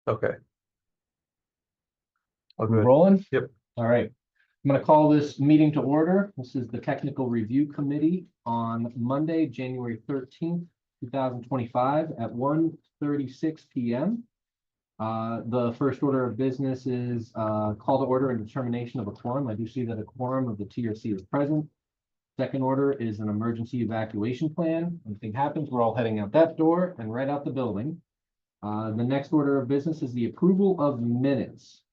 Okay. All We're good. rolling? Yep. All right. I'm going to call this meeting to order. This is the Technical Review Committee on Monday, January 13th, 2025 at 1:36 p.m. The first order of business is call to order and determination of a quorum. I do see that a quorum of the TRC is present. Second order is an emergency evacuation plan. Anything happens, we're all heading out that door and right out the building. The next order of business is the approval of minutes.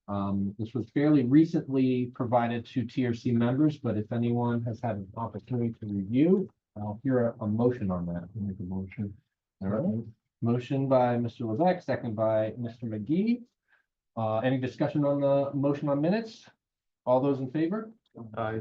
This was fairly recently provided to TRC members, but if anyone has had an opportunity to review, I'll hear a motion on that. Make a motion. All right. Motion by Mr. Levesque, second by Mr. McGee. Any discussion on the motion on minutes? All those in favor? Aye.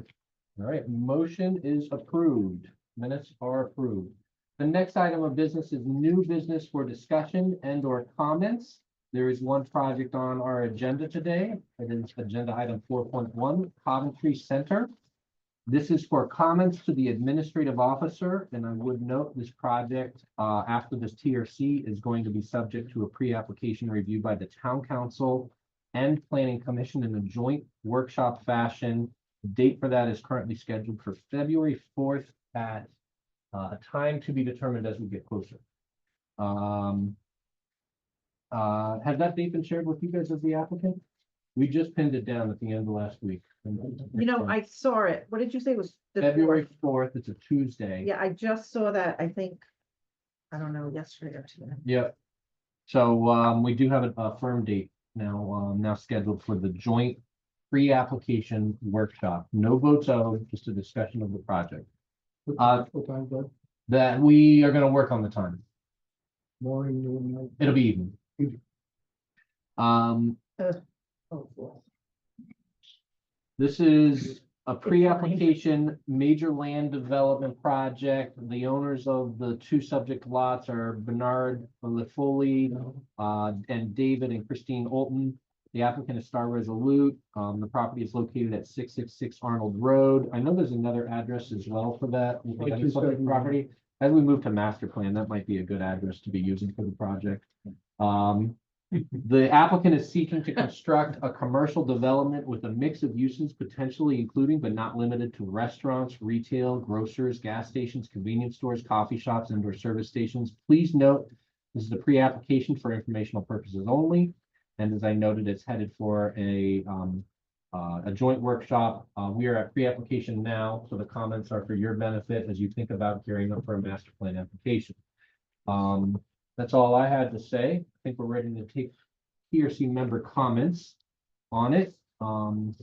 All right, motion is approved. Minutes are approved. The next item of business is new business for discussion and or comments. There is one project on our agenda today. It is agenda item 4.1, Coventry Center. This is for comments to the administrative officer, and I would note this project, after this TRC, is going to be subject to a pre-application review by the Town Council and Planning Commission in a joint workshop fashion. The date for that is currently scheduled for February 4th at a time to be determined as we get closer. Has that date been shared with you guys as the applicant? We just pinned it down at the end of last week. You know, I saw it. What did you say it was? The February 4th? 4th, it's a Tuesday. Yeah, I just saw that, I think, I don't know, yesterday or today. Yep. So we do have a firm date now scheduled for the joint pre-application workshop. No votes owed, just a discussion of the project. What time, Doug? That we are going to work on the time. Morning, noon, night? It'll be evening. Oh, boy. This is a pre-application major land development project. The owners of the two subject lots are Bernard LeFoley and David and Christine Olton. The applicant is Starr Resolute. The property is located at 666 Arnold Road. I know there's another address as well for that subject property. As we move to master plan, that might be a good address to be using for the project. The applicant is seeking to construct a commercial development with a mix of uses, potentially including but not limited to restaurants, retail, grocers, gas stations, convenience stores, coffee shops, indoor service stations. Please note, this is a pre-application for informational purposes only. And as I noted, it's headed for a joint workshop. We are at pre-application now, so the comments are for your benefit as you think about gearing up for a master plan application. That's all I had to say. I think we're ready to take TRC member comments on it. Kevin,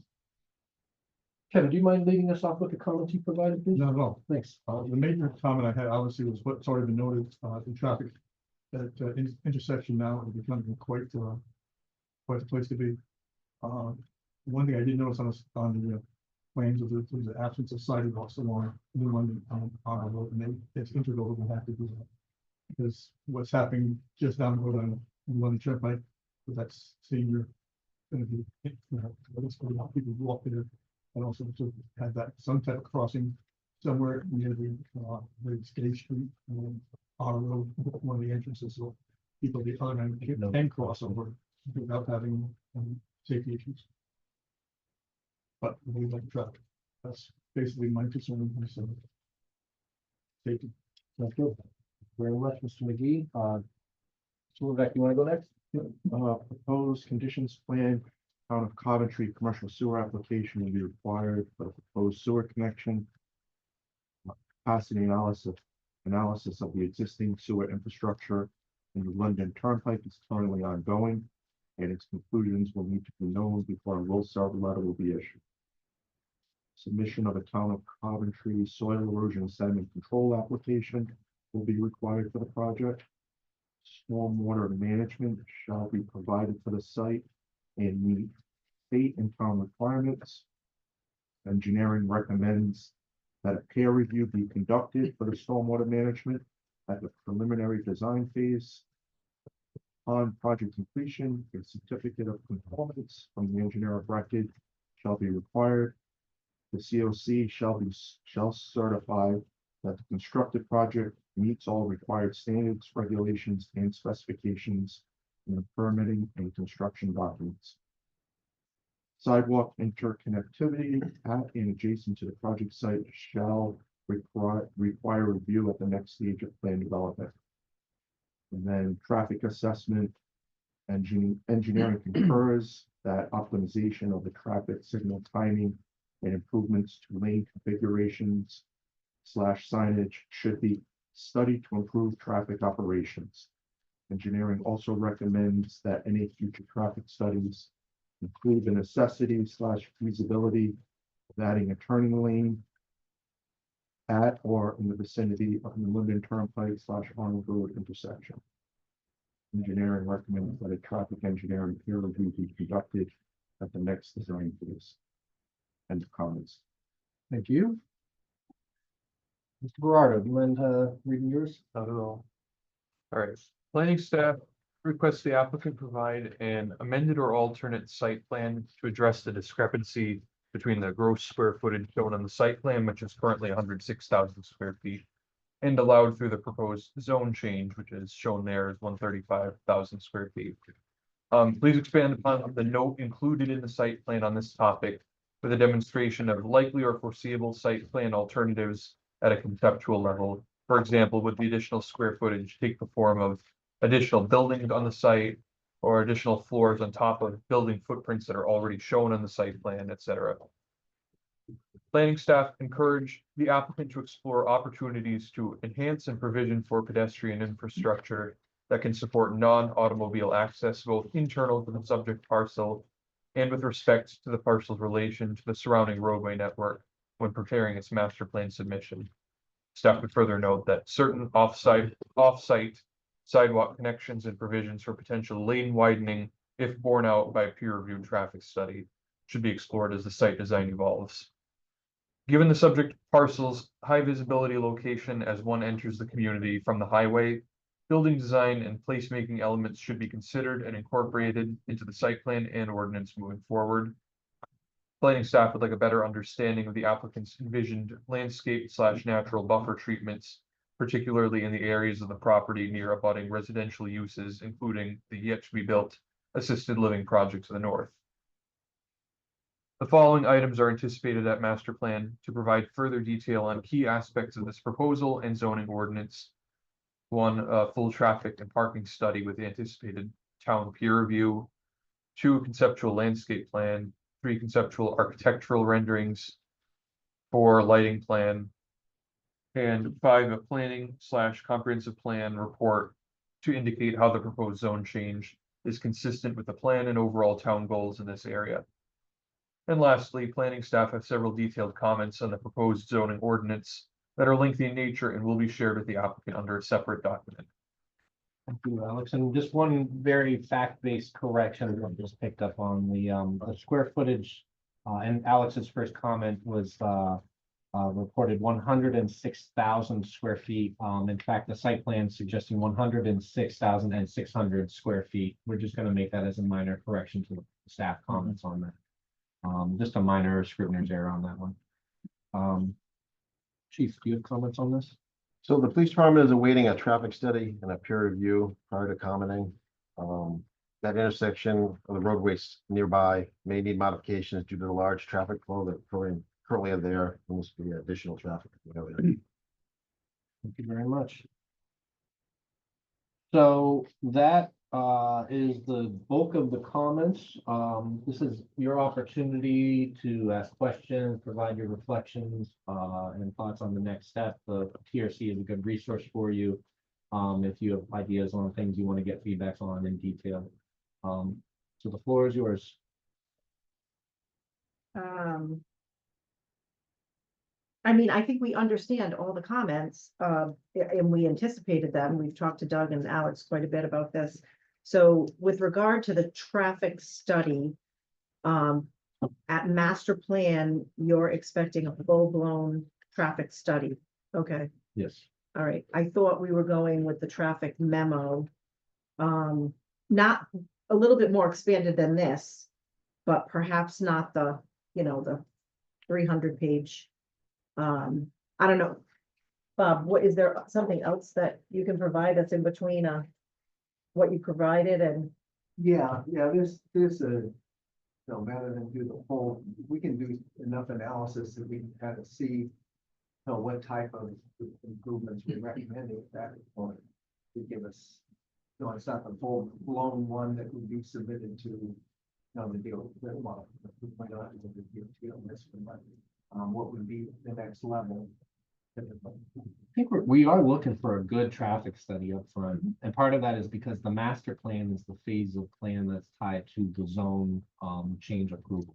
do you mind leading us off with the comments you provided, please? No, no. Thanks. The major comment I had obviously was what's already been noted, in traffic. That intersection now is becoming quite a place to be. One thing I did notice on the plans was the absence of sidewalks along New London on our road, and it's integral that we have to do that. Because what's happening just down the road on London Turnpike, that's senior going to be, it's going to want people to walk there, and also to have that some type of crossing somewhere near the State Street and our road, one of the entrances, so people the other end can cross over without having safety issues. But we like traffic. That's basically my concern. So safety. That's good. Very much, Mr. McGee. So Levesque, you want to go next? Proposed conditions plan, town of Coventry commercial sewer application will be required for the proposed sewer connection. Capacity analysis of the existing sewer infrastructure in the London Turnpike is currently ongoing, and its conclusions will need to be known before a low start letter will be issued. Submission of a town of Coventry soil erosion sediment control application will be required for the project. Stormwater management shall be provided for the site and meet state and town requirements. Engineering recommends that a peer review be conducted for the stormwater management at the preliminary design phase. On project completion, a certificate of conformance from the engineer of record shall be required. The COC shall certify that the constructed project meets all required standards, regulations, and specifications in the permitting and construction documents. Sidewalk interconnectivity at and adjacent to the project site shall require review at the next stage of plan development. And then traffic assessment, engineering concurs that optimization of the traffic signal timing and improvements to lane configurations / signage should be studied to improve traffic operations. Engineering also recommends that any future traffic studies include the necessity / feasibility of adding a turning lane at or in the vicinity of the Linden Turnpike / Arnold Road intersection. Engineering recommends that a traffic engineering peer review be conducted at the next design phase. End of comments. Thank you. Mr. Gerardo, do you mind reading yours? Not at all. All right, planning staff requests the applicant provide an amended or alternate site plan to address the discrepancy between the gross square footage shown on the site plan, which is currently 106,000 square feet, and allowed through the proposed zone change, which is shown there as 135,000 square feet. Please expand upon the note included in the site plan on this topic with a demonstration of likely or foreseeable site plan alternatives at a conceptual level. For example, would the additional square footage take the form of additional buildings on the site or additional floors on top of building footprints that are already shown on the site plan, etc. Planning staff encourage the applicant to explore opportunities to enhance and provision for pedestrian infrastructure that can support non-automobile access, both internal to the subject parcel and with respect to the parcel's relation to the surrounding roadway network when preparing its master plan submission. Staff would further note that certain off-site sidewalk connections and provisions for potential lane widening, if borne out by a peer-reviewed traffic study, should be explored as the site design evolves. Given the subject parcel's high visibility location as one enters the community from the highway, building design and placemaking elements should be considered and incorporated into the site plan and ordinance moving forward. Planning staff would like a better understanding of the applicant's envisioned landscape / natural buffer treatments, particularly in the areas of the property near abutting residential uses, including the yet to be built assisted living project to the north. The following items are anticipated at master plan to provide further detail on key aspects of this proposal and zoning ordinance. 1, full traffic and parking study with the anticipated town peer review. 2, conceptual landscape plan. 3, conceptual architectural renderings. 4, lighting plan. And 5, a planning / comprehensive plan report to indicate how the proposed zone change is consistent with the plan and overall town goals in this area. And lastly, planning staff have several detailed comments on the proposed zoning ordinance that are lengthy in nature and will be shared with the applicant under a separate document. Thank you, Alex. And just one very fact-based correction I just picked up on the square footage. And Alex's first comment was reported 106,000 square feet. In fact, the site plan suggesting 106,600 square feet. We're just going to make that as a minor correction to the staff comments on that. Just a minor scrivener's error on that one. Chief, do you have comments on this? So the police department is awaiting a traffic study and a peer review prior to commenting. That intersection of the roadways nearby may need modifications due to the large traffic flow that currently are there. There must be additional traffic. Thank you very much. So that is the bulk of the comments. This is your opportunity to ask questions, provide your reflections and thoughts on the next step. The TRC is a good resource for you if you have ideas on things you want to get feedback on in detail. So the floor is yours. I mean, I think we understand all the comments, and we anticipated them. We've talked to Doug and Alex quite a bit about this. So with regard to the traffic study, at master plan, you're expecting a full-blown traffic study. Okay, Yes. all right. I thought we were going with the traffic memo. Not a little bit more expanded than this, but perhaps not the, the 300-page. I don't know. Bob, what is there something else that you can provide that's in between what you provided and, Yeah, there's a, rather than do the whole, we can do enough analysis that we can kind of see, what type of improvements we're recommending at that point to give us, it's not the full blown one that would be submitted to, the deal, well, we might not have the deal on this one, but, what would be the next level? I think we are looking for a good traffic study up front, and part of that is because the master plan is the phase of plan that's tied to the zone change approval.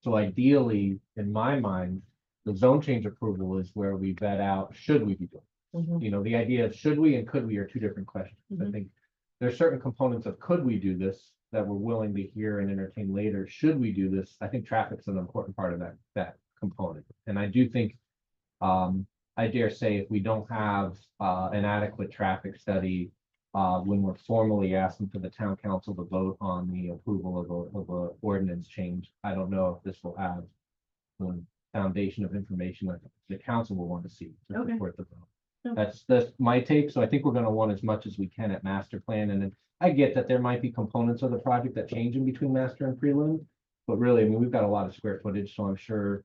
So ideally, in my mind, the zone change approval is where we vet out, should we be doing? Mhm. You know, the idea of should we and could we are two different questions. I Mhm. think there's certain components of could we do this that we're willing to hear and entertain later. Should we do this? I think traffic's an important part of that component. And I do think I dare say if we don't have an adequate traffic study when we're formally asking for the town council to vote on the approval of a ordinance change, I don't know if this will have the foundation of information that the council will want to see to Okay. support the vote. Okay. That's my take. So I think we're going to want as much as we can at master plan. And then I get that there might be components of the project that change in between master and prelim. But really, I mean, we've got a lot of square footage, so I'm sure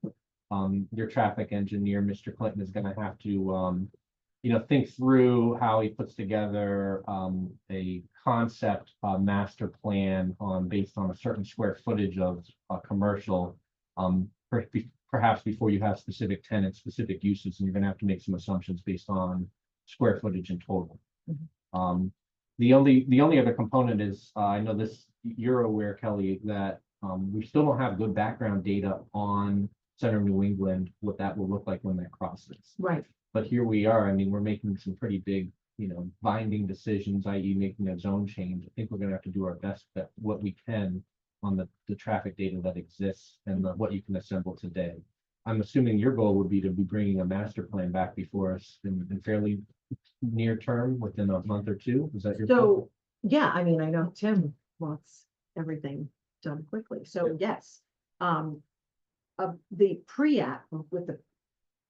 your traffic engineer, Mr. Clinton, is going to have to think through how he puts together a concept master plan based on a certain square footage of commercial, perhaps before you have specific tenants, specific uses, and you're going to have to make some assumptions based on square footage in total. Mhm. The only other component is I know this, you're aware, Kelly, that we still don't have good background data on Center of New England, what that will look like when that crosses. Right, But here we are. I mean, we're making some pretty big, binding decisions, i.e. making a zone change. I think we're gonna have to do our best at what we can on the traffic data that exists and what you can assemble today. I'm assuming your goal would be to be bringing a master plan back before us in fairly near term, within a month or two. Is that your goal? so, yeah, I mean, I know Tim wants everything done quickly, so yes. The pre-app with the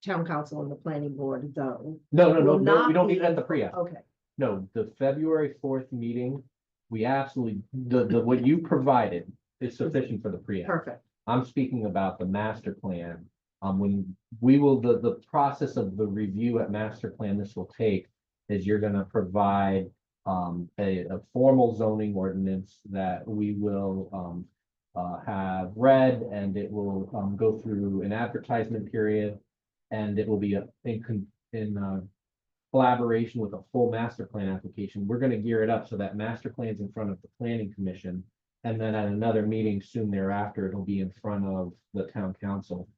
town council and the planning board, though. No, will we not don't be- need it at the pre-app. Okay, No, the February 4th meeting, we absolutely, the what you provided is sufficient for the pre-app. perfect, I'm speaking about the master plan. When we will, the process of the review at master plan this will take is you're gonna provide a formal zoning ordinance that we will have read, and it will go through an advertisement period, and it will be in collaboration with a full master plan application. We're gonna gear it up so that master plan's in front of the planning commission. And then at another meeting soon thereafter, it'll be in front of the town council.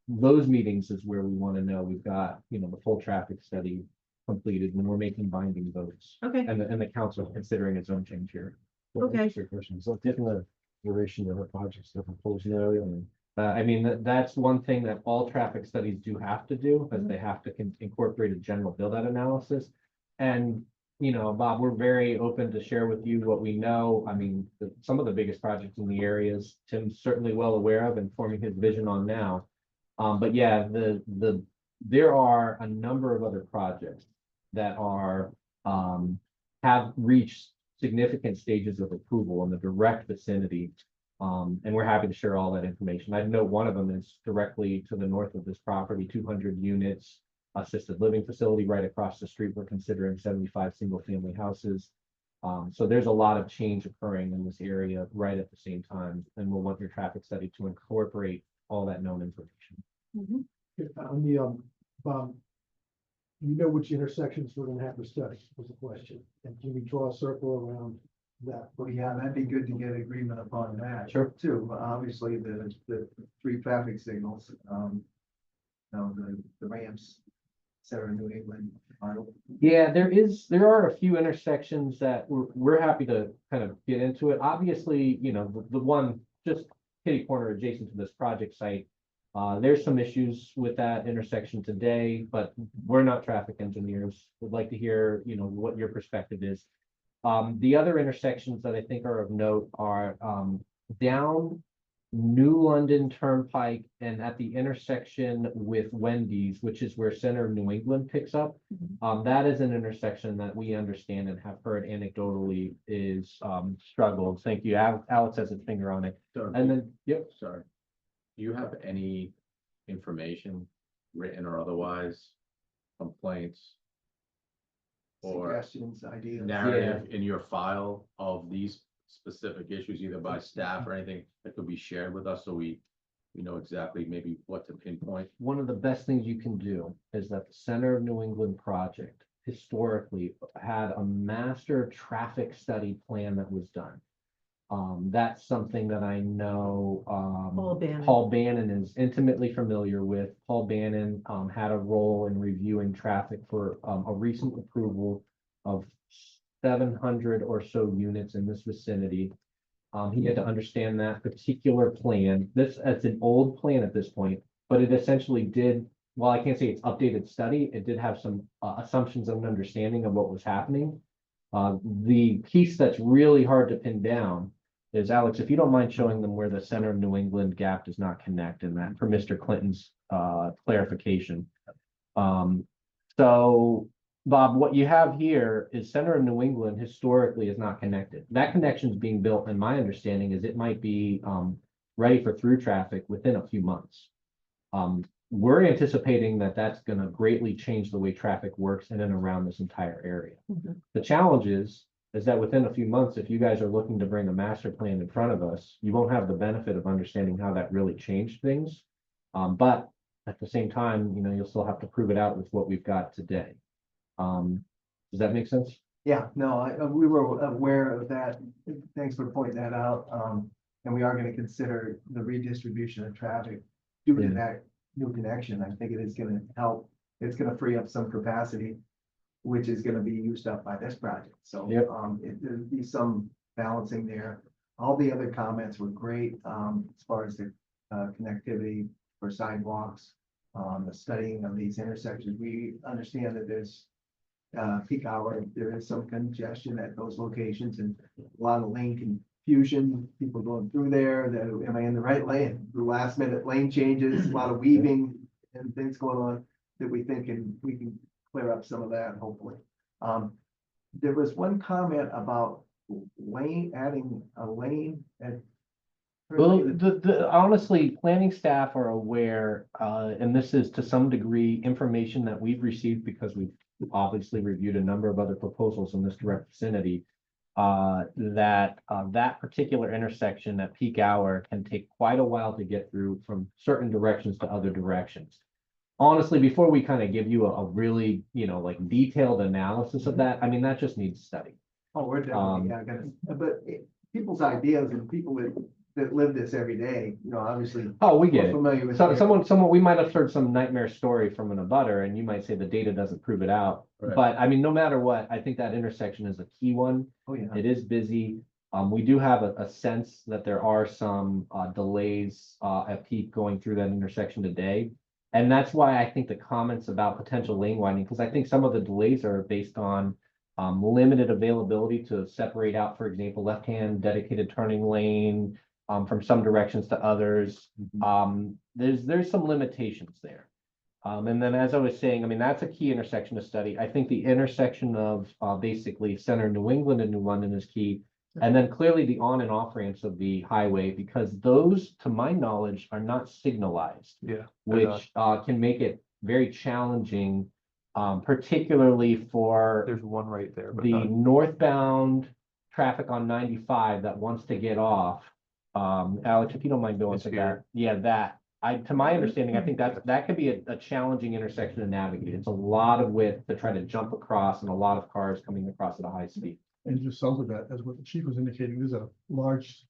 Those meetings is where we want to know we've got, the full traffic study completed when we're making binding votes. okay, And the council considering its own change here. Okay. Good question. So given the duration of the projects, the proposed scenario, and I mean, that's one thing that all traffic studies do have to do, is they have to incorporate a general build-out analysis. And, Bob, we're very open to share with you what we know. I mean, some of the biggest projects in the areas, Tim's certainly well aware of and forming his vision on now. But yeah, there are a number of other projects that are, have reached significant stages of approval in the direct vicinity. And we're happy to share all that information. I know one of them is directly to the north of this property, 200 units, assisted living facility right across the street. We're considering 75 single-family houses. So there's a lot of change occurring in this area right at the same time, and we'll want your traffic study to incorporate all that known information. Mhm. On the, Bob, you know which intersections we're gonna have to study, was the question, and can we draw a circle around that? Well, yeah, that'd be good to get agreement upon that. Sure. Too, obviously, the three traffic signals, the ramps, Center of New England. Yeah, there are a few intersections that we're happy to kind of get into it. Obviously, the one just kitty corner adjacent to this project site. There's some issues with that intersection today, but we're not traffic engineers. Would like to hear, what your perspective is. The other intersections that I think are of note are down New London Turnpike and at the intersection with Wendy's, which is where Center of New England picks up. That is an intersection that we understand and have heard anecdotally is struggled. Thank you. Alex has his finger on it. And then, yep. Sorry. Do you have any information, written or otherwise, complaints or Suggestions, ideas. narrative in your file of these specific issues, either by staff or anything that could be shared with us, so we know exactly maybe what to pinpoint? One of the best things you can do is that the Center of New England project historically had a master traffic study plan that was done. That's something that I know, Paul Bannon is intimately familiar with. Paul Bannon, had a role in reviewing traffic for, a recent approval of 700 or so units in this vicinity. He had to understand that particular plan. It's an old plan at this point, but it essentially did, while I can't say it's updated study, it did have some assumptions of an understanding of what was happening. The piece that's really hard to pin down is, Alex, if you don't mind showing them where the Center of New England gap does not connect in that for Mr. Clinton's clarification. So Bob, what you have here is Center of New England historically is not connected. That connection is being built, and my understanding is it might be ready for through traffic within a few months. We're anticipating that that's going to greatly change the way traffic works in and around this entire area. The challenge is that within a few months, if you guys are looking to bring a master plan in front of us, you won't have the benefit of understanding how that really changed things. But at the same time, you'll still have to prove it out with what we've got today. Does that make sense? Yeah, no, we were aware of that. Thanks for pointing that out. And we are going to consider the redistribution of traffic due to that new connection. I think it is going to help. It's going to free up some capacity, which is going to be used up by this project. So there'll be some balancing there. All the other comments were great as far as the connectivity for sidewalks, the studying of these intersections. We understand that there's peak hour, there is some congestion at those locations and a lot of lane confusion, people going through there, that am I in the right lane? The last minute lane changes, a lot of weaving and things going on that we think we can clear up some of that, hopefully. There was one comment about adding a lane at. Well, honestly, planning staff are aware, and this is to some degree information that we've received because we've obviously reviewed a number of other proposals in this direct vicinity, that particular intersection at peak hour can take quite a while to get through from certain directions to other directions. Honestly, before we kind of give you a really, like detailed analysis of that, I mean, that just needs study. Oh, we're definitely, but people's ideas and people that live this every day, obviously. Oh, we get it. Familiar with So someone, we might have heard some nightmare story from an abutter, and you might say the data doesn't prove it out. Right. But I mean, no matter what, I think that intersection is a key one. Oh, yeah. It is busy. We do have a sense that there are some delays at peak going through that intersection today. And that's why I think the comments about potential lane widening, because I think some of the delays are based on limited availability to separate out, for example, left-hand dedicated turning lane from some directions to others. There's some limitations there. And then, as I was saying, I mean, that's a key intersection to study. I think the intersection of basically Center New England and New London is key. And then clearly the on and off ramps of the highway, because those, to my knowledge, are not signalized. Yeah. Which can make it very challenging, particularly for There's one right there, but the not, northbound traffic on 95 that wants to get off. Alex, if you don't mind going It's to here. that. Yeah, that. To my understanding, I think that could be a challenging intersection to navigate. It's a lot of width to try to jump across and a lot of cars coming across at a high speed. And just south of that, as what the chief was indicating, there's a large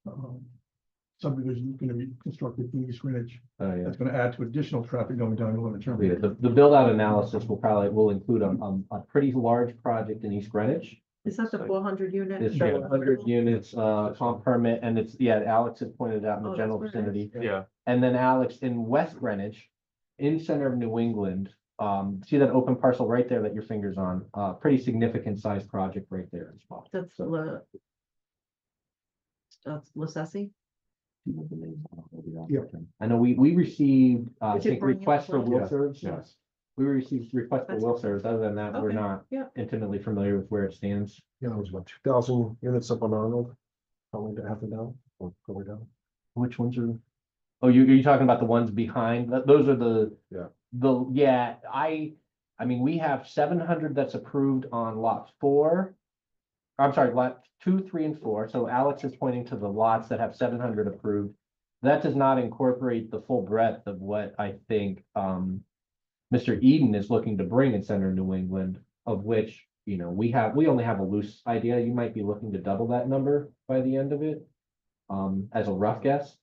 subdivision going to be constructed in East Greenwich. Oh, yeah. That's going to add to additional traffic going down New Yeah, London. the build out analysis will include a pretty large project in East Greenwich. Is that the 400 unit? It's 700 units, comp permit, and it's, Alex has pointed out in the Oh, general that's very vicinity. yeah, And then Alex, in West Greenwich, in Center of New England, see that open parcel right there that your finger's on, pretty significant size project right there as well. That's Lasesi? Yeah. I know we received, I Did you think bring in requests for plans? will Yes, serves. yes. We received requests for That's will awesome. serves. Other than that, we're Okay, not yeah. intimately familiar with where it stands. Yeah, it was about 2,000 units up on Arnold. Probably half a down or go down. Which ones are? Oh, you're talking about the ones behind? Those are the. Yeah. I mean, we have 700 that's approved on lot 4. I'm sorry, lot 2, 3, and 4. So Alex is pointing to the lots that have 700 approved. That does not incorporate the full breadth of what I think, Mr. Eden is looking to bring in Center New England, of which, we only have a loose idea. You might be looking to double that number by the end of it. As a rough guess.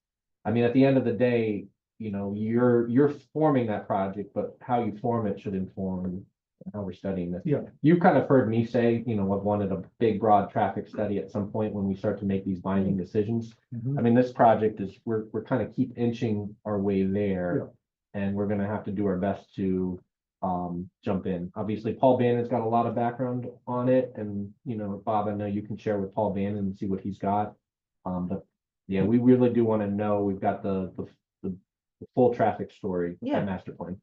I mean, at the end of the day, you're forming that project, but how you form it should inform how we're studying this. Yeah. You've kind of heard me say, I've wanted a big, broad traffic study at some point when we start to make these binding decisions. Mhm. I mean, this project is, we're kind of keep inching our way there. And we're gonna have to do our best to jump in. Obviously, Paul Bannon's got a lot of background on it, and Bob, I know you can share with Paul Bannon and see what he's got. But yeah, we really do want to know, we've got the full traffic story, Yeah. that master plan.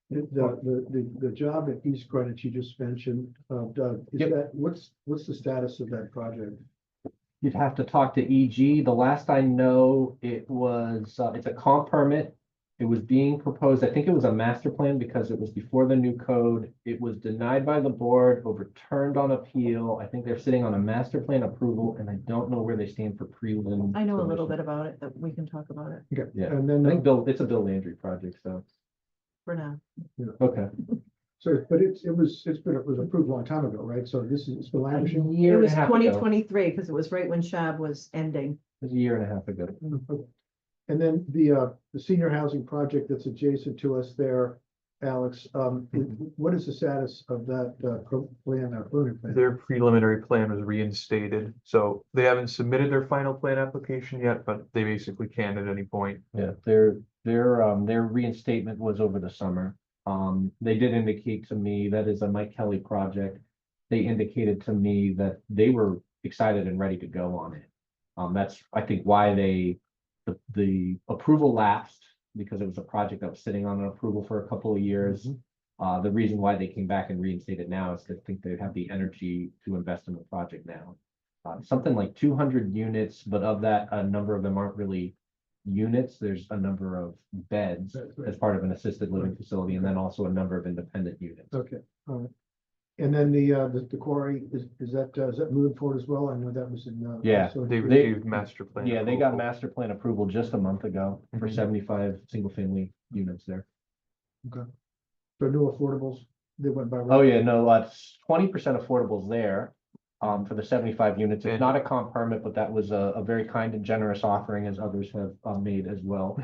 The job at East Greenwich you just mentioned, Doug, is Yep. that, what's the status of that project? You'd have to talk to EG. The last I know, it was, it's a comp permit. It was being proposed, I think it was a master plan because it was before the new code. It was denied by the board, overturned on appeal. I think they're sitting on a master plan approval, and I don't know where they stand for prelim. I know a little submission. bit about it, that we can talk about it Okay, Yeah. and I then, think it's a Bill Landry project, so, for now. okay. so, but it was approved a long time ago, right? So it's been languishing. It was 2023, because it was right when Shab was ending. It was a year and a half ago. And then the senior housing project that's adjacent to us there, Alex, what is the status of that plan, preliminary plan? Their preliminary plan was reinstated, so they haven't submitted their final plan application yet, but they basically can at any point. Yeah, their reinstatement was over the summer. They did indicate to me that is a Mike Kelly project. They indicated to me that they were excited and ready to go on it. That's, I think, why the approval lapsed, because it was a project that was sitting on an approval for a couple of years. The reason why they came back and reinstated now is because I think they have the energy to invest in the project now. Something like 200 units, but of that, a number of them aren't really units. There's a number of beds as part of an assisted living facility, and then also a number of independent units. Okay, all right. And then the quarry, is that moving forward as well? I know that was in. Yeah, so- They received master plan. Yeah, they got approval. master plan approval just a month ago for Mhm. 75 single family units there. So new affordables, they went by. Oh, yeah, no, that's 20% affordables there. For the 75 units. It's And- not a comp permit, but that was a very kind and generous offering, as others have made as well.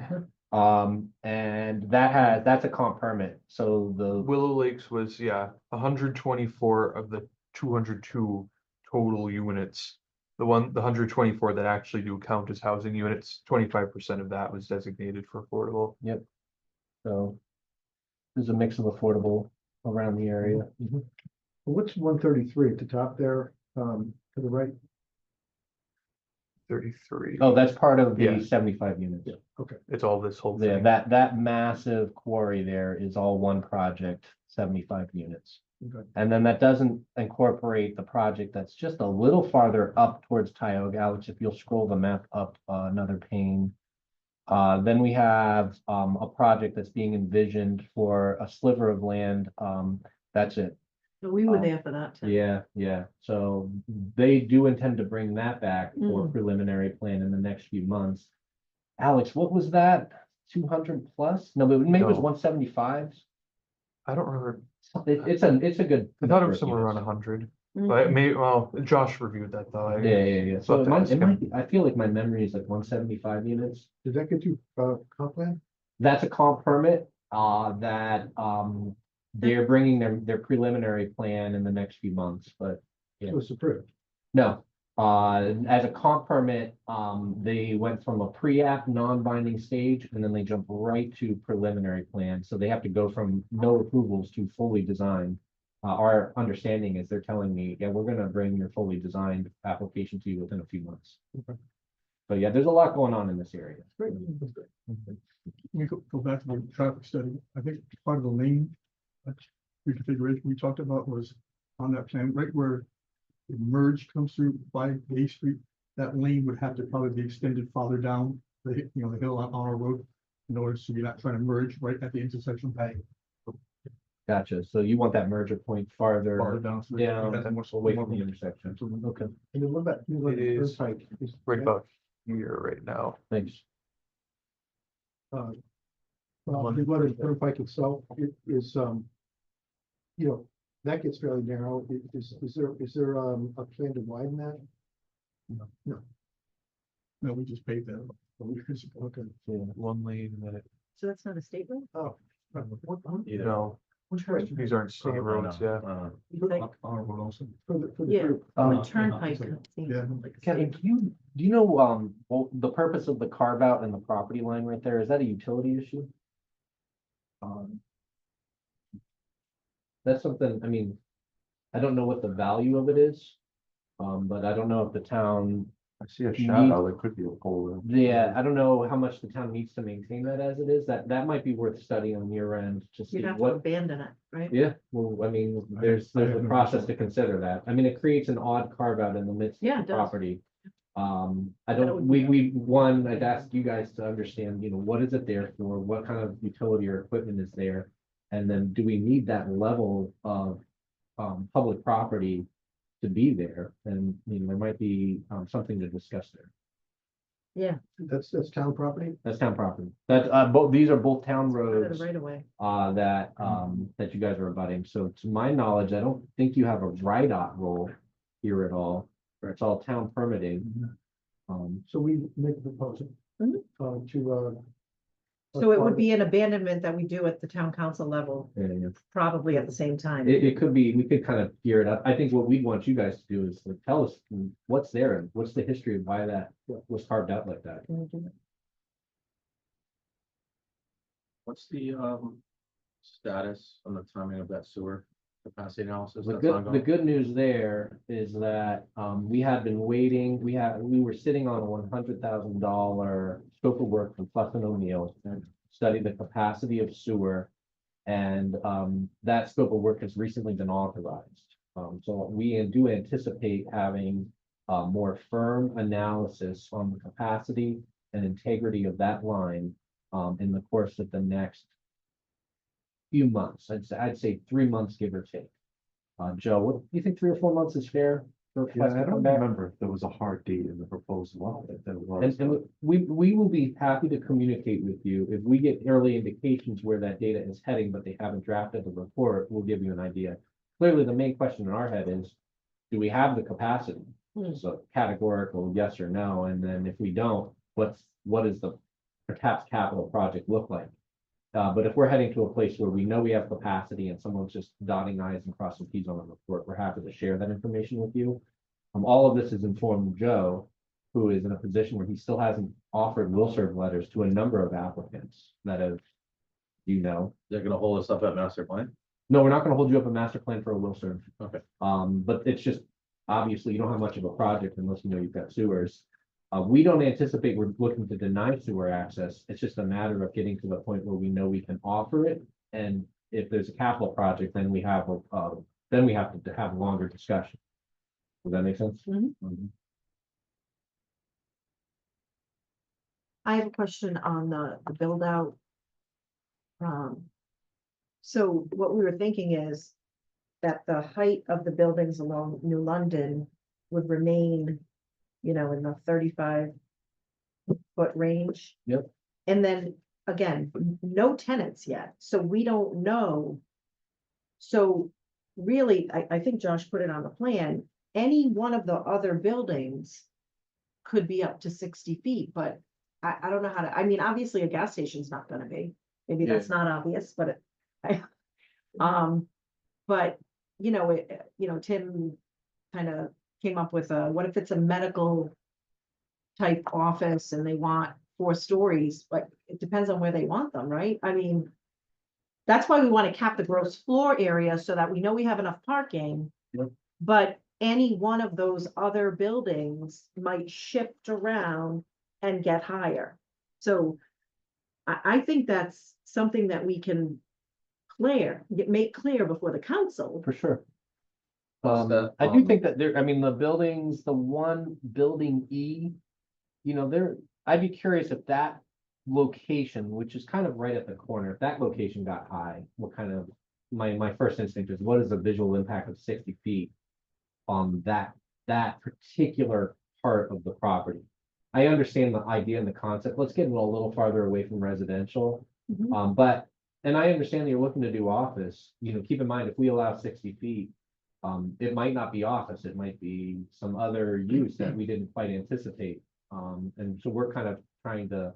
And that's a comp permit. So the Willow Lakes was, 124 of the 202 total units. The 124 that actually do count as housing units, 25% of that was designated for affordable. so there's a mix of affordable around the area. What's 133 at the top there, to the right? 33. Oh, that's part of Yeah. the 75 units. Okay, It's all this whole Yeah, thing. that massive quarry there is all one project, 75 units. okay. And then that doesn't incorporate the project that's just a little farther up towards Tioga. Alex, if you'll scroll the map up another pane. Then we have a project that's being envisioned for a sliver of land. That's it. So we were there for that too. Yeah. So they do intend to bring that back for preliminary plan in the next few months. Alex, what was that? 200 plus? No, but maybe it was No. 175. I don't remember. It's a good. I thought it number was of somewhere around units. 100. Mhm. But well, Josh reviewed that though. Yeah. So I'll it have might, to it ask might be, I feel like my memory is like 175 units. Did that get you, comp plan? That's a comp permit, that, they're bringing their preliminary plan in the next few months, but It was approved. no. As a comp permit, they went from a pre-app non-binding stage and then they jump right to preliminary plan. So they have to go from no approvals to fully designed. Our understanding is they're telling me, yeah, we're gonna bring your fully designed application to you within a few months. Okay. So yeah, there's a lot going on in this area. We go back to the traffic study. I think part of the lane reconfiguration we talked about was on that plan, right where the merge comes through by Bay Street. That lane would have to probably be extended farther down the, the hill on our road in order so you're not trying to merge right at the intersection. Gotcha. So you want that merger point Farther farther down. so down, that more away from the intersection. Absolutely. Okay, And then what about? It is Turnpike? right about here right now. thanks. Well, the one in Turnpike itself is, that gets fairly narrow. Is there a plan to widen that? No, we just paved that. Okay. Yeah. One lane and then it, So that's not a state road? Oh. Either. no, these aren't state roads, yeah. Our road also. For the Yeah. group. The turnpike. Yeah. Kevin, do you know, well, the purpose of the carve out and the property line right there, is that a utility issue? That's something, I mean, I don't know what the value of it is. But I don't know if the town, I see a Need- shadow, there could be a pole there. yeah, I don't know how much the town needs to maintain that as it is. That might be worth studying on your end to see You'd have to what. abandon it, right? Yeah, well, I mean, there's I a have no process idea. to consider that. I mean, it creates an odd carve out in the midst Yeah, of it the does. property. I But it don't, would one, I'd ask you guys to understand, what is it there for? What kind of utility or equipment is there? And then do we need that level of, public property to be there? And, there might be, something to discuss there. Yeah. That's town property? That's town property. That, these are both town roads. Right away. That you guys are abutting. So to my knowledge, I don't think you have a RIDOT role here at all. It's all town permitting. So we make a proposal. Mhm. To. So it would be an abandonment that we do at the town council level, Yeah. probably at the same time. It could be, we could kind of gear it up. I think what we'd want you guys to do is to tell us what's there and what's the history of why that was carved out like that. Can we do that? What's the status on the timing of that sewer capacity analysis? The That's good, ongoing? the good news there is that, we had been waiting, we were sitting on a $100,000 scope of work from Plus and O'Neill to study the capacity of sewer. And, that scope of work has recently been authorized. So we do anticipate having a more firm analysis on the capacity and integrity of that line, in the course of the next few months. I'd say 3 months, give or take. Joe, what do you think 3 or 4 months is fair? For Yeah, us to I come don't back? remember if there was a hard date in the proposal. Well, if there was, And we will be happy to communicate with you. If we get early indications where that data is heading, but they haven't drafted the report, we'll give you an idea. Clearly, the main question in our head is, do we have the capacity? Hmm. So categorical, yes or no, and then if we don't, what is the perhaps capital project look like? But if we're heading to a place where we know we have capacity and someone's just dotting i's and crossing t's on the report, we're happy to share that information with you. All of this has informed Joe, who is in a position where he still hasn't offered will serve letters to a number of applicants that have, They're gonna hold us up at master plan? no, we're not gonna hold you up a master plan for a will serve. Okay. But it's just, obviously, you don't have much of a project unless you know you've got sewers. We don't anticipate we're looking to deny sewer access. It's just a matter of getting to the point where we know we can offer it. And if there's a capital project, then we have to have a longer discussion. Does that make sense? Mhm. Mhm. I have a question on the build out. So what we were thinking is that the height of the buildings along New London would remain, in the 35-foot range. Yep. And then, again, no tenants yet, so we don't know. So really, I think Josh put it on the plan, any one of the other buildings could be up to 60 feet, but I don't know how to, I mean, obviously a gas station's not gonna be, maybe that's not obvious, but but, Tim kind of came up with what if it's a medical type office and they want 4 stories, but it depends on where they want them, right? I mean, that's why we want to cap the gross floor area so that we know we have enough parking. Yep. But any one of those other buildings might shift around and get higher. So I think that's something that we can make clear before the council. For sure. What's the, I do think that there, I mean, the buildings, the one building E, you know, I'd be curious if that location, which is kind of right at the corner, if that location got high, what kind of, my first instinct is what is the visual impact of 60 feet on that particular part of the property? I understand the idea and the concept. Let's get a little farther away from residential. Mhm. But, and I understand that you're looking to do office, you know, keep in mind, if we allow 60 feet, it might not be office, it might be some other use that we didn't quite anticipate. And so we're kind of trying to,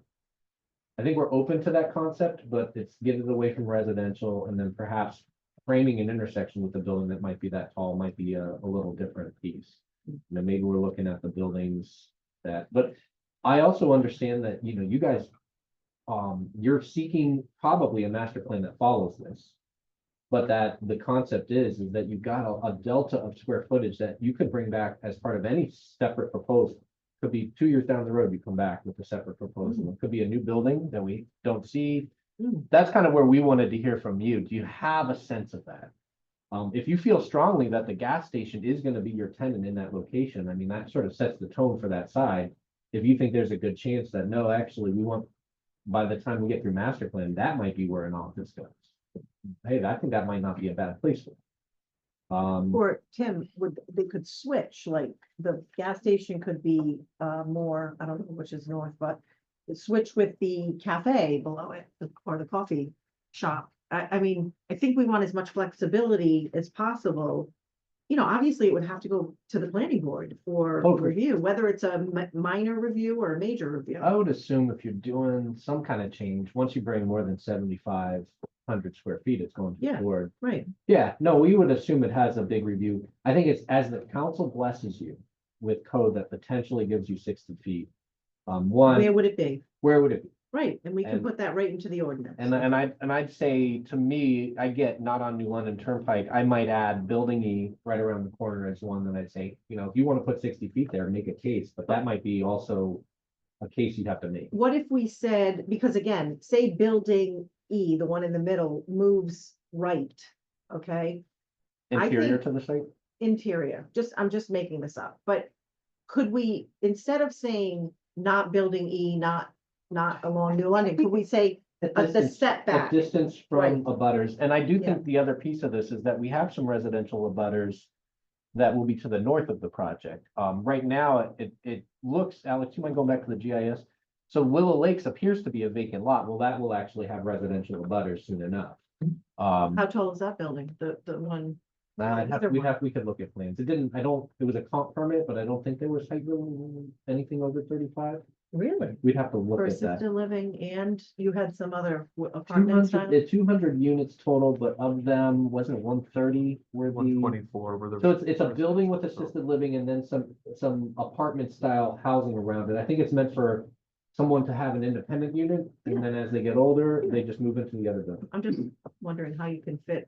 I think we're open to that concept, but it's get it away from residential and then perhaps framing an intersection with a building that might be that tall might be a little different piece. And then maybe we're looking at the buildings that, but I also understand that, you know, you guys, you're seeking probably a master plan that follows this. But that the concept is that you've got a delta of square footage that you could bring back as part of any separate proposal. Could be 2 years down the road, you come back with a separate proposal. It could be a new building that we don't see. That's kind of where we wanted to hear from you. Do you have a sense of that? If you feel strongly that the gas station is going to be your tenant in that location, I mean, that sort of sets the tone for that side. If you think there's a good chance that no, actually, we want, by the time we get through master plan, that might be where an office goes. Hey, I think that might not be a bad place for it. Or Tim, they could switch, like the gas station could be more, I don't know which is north, but switch with the cafe below it, or the coffee shop. I mean, I think we want as much flexibility as possible. You know, obviously it would have to go to the planning board for Oh, for- review, whether it's a minor review or a major review. I would assume if you're doing some kind of change, once you bring more than 7,500 square feet, it's going to the Yeah. board. Right, Yeah, no, we would assume it has a big review. I think it's as the council blesses you with code that potentially gives you 60 feet. where One, would it be? where would it be? Right, and we can And- put that right into the ordinance. And I'd say to me, I get not on New London Turnpike, I might add building E right around the corner as one that I'd say, you know, if you want to put 60 feet there, make a case, but that might be also a case you'd have to make. What if we said, because again, say building E, the one in the middle, moves right, okay? I Interior think- to the site? Interior, I'm just making this up, but could we, instead of saying not building E, not along New London, could we say the distance- setback? The distance Right. from abutters, and I do Yeah. think the other piece of this is that we have some residential abutters that will be to the north of the project. Right now, it looks, Alex, you mind going back to the GIS? So Willow Lakes appears to be a vacant lot. Well, that will actually have residential abutters soon enough. How tall is that building? The one, We could look at plans. It was a comp permit, but I don't think there was height room, anything over 35. really? We'd have to look For at that. assisted living, and you had some other apartment style? 200 units total, but of them, wasn't it 130 were the, 124 were the. so it's a building with assisted living and then some apartment style housing around it. I think it's meant for someone to have an independent unit, and then as they get older, they just move into the other building. I'm just wondering how you can fit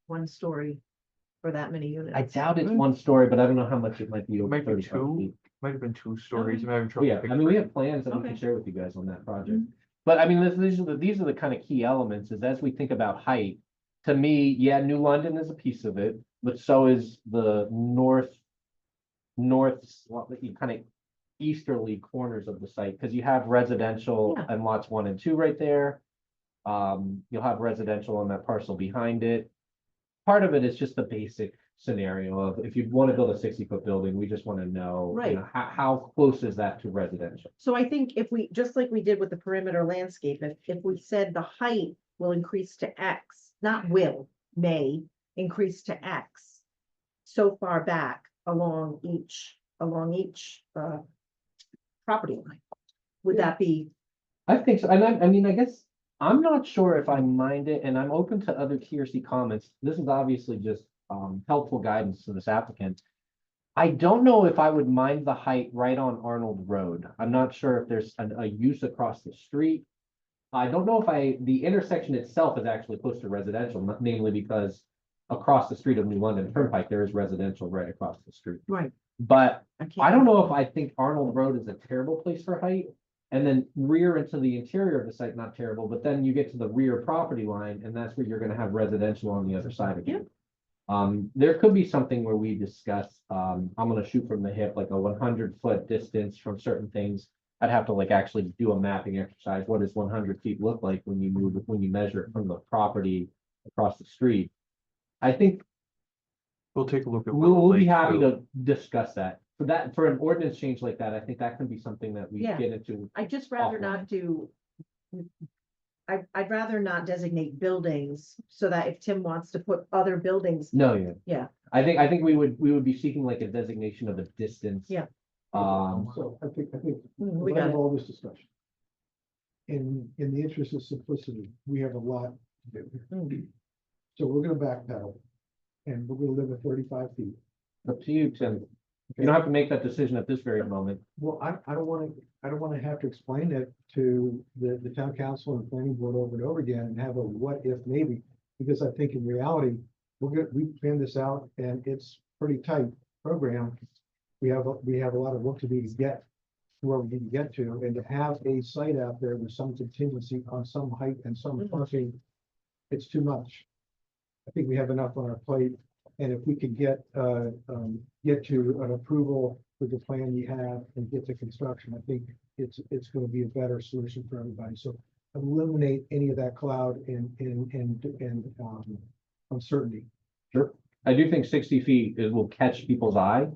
one story for that many units. I doubt it's one story, but I don't know how much it might be over Might be 35 two. feet. Might have been 2 stories. I'm having Oh, trouble. yeah, I mean, we have plans that we can Okay. share with you guys on that project. Mhm. But I mean, these are the kind of key elements is as we think about height, to me, yeah, New London is a piece of it, but so is the kind of easterly corners of the site, because you have residential Yeah. and lots 1 and 2 right there. You'll have residential on that parcel behind it. Part of it is just the basic scenario of if you want to build a 60-foot building, we just want to know, you Right. know, how close is that to residential? So I think if we, just like we did with the perimeter landscape, if we said the height will increase to X, not will, may increase to X. So far back along each property line. Would that be, I think so, and I mean, I guess, I'm not sure if I mind it, and I'm open to other TRC comments. This is obviously just helpful guidance to this applicant. I don't know if I would mind the height right on Arnold Road. I'm not sure if there's a use across the street. I don't know if the intersection itself is actually close to residential, namely because across the street of New London Turnpike, there is residential right across the street. right? But can't- I don't know if I think Arnold Road is a terrible place for height. and then rear into the interior of the site, not terrible, but then you get to the rear property line, and that's where you're gonna have residential on the other side again. There could be something where we discuss, I'm gonna shoot from the hip, like a 100-foot distance from certain things. I'd have to like actually do a mapping exercise. What does 100 feet look like when you move, when you measure it from the property across the street? I think We'll take a look at. we'll be Lake, happy too. to discuss that. For that, for an ordinance change like that, I think that can be something that we Yeah. get into. I'd just rather not do. I'd rather not designate buildings so that if Tim wants to put other buildings, No, yeah. Yeah. I think we would be seeking like a designation of a distance. Yeah. So I think, we we got have it. all this discussion. In the interest of simplicity, we have a lot to do. So we're gonna backpedal. And we're gonna live at 35 feet. Up to you, Tim. You don't have to make that decision at this very moment. Well, I don't wanna have to explain it to the town council and planning board over and over again and have a what if maybe. Because I think in reality, we planned this out and it's pretty tight program. We have a lot of work to do to get to where we need to get to, and to have a site out there with some contingency on some height and some parking, it's too much. I think we have enough on our plate, and if we could get to an approval with the plan you have and get to construction, I think it's gonna be a better solution for everybody. So eliminate any of that cloud and uncertainty. I do think 60 feet will catch people's eye.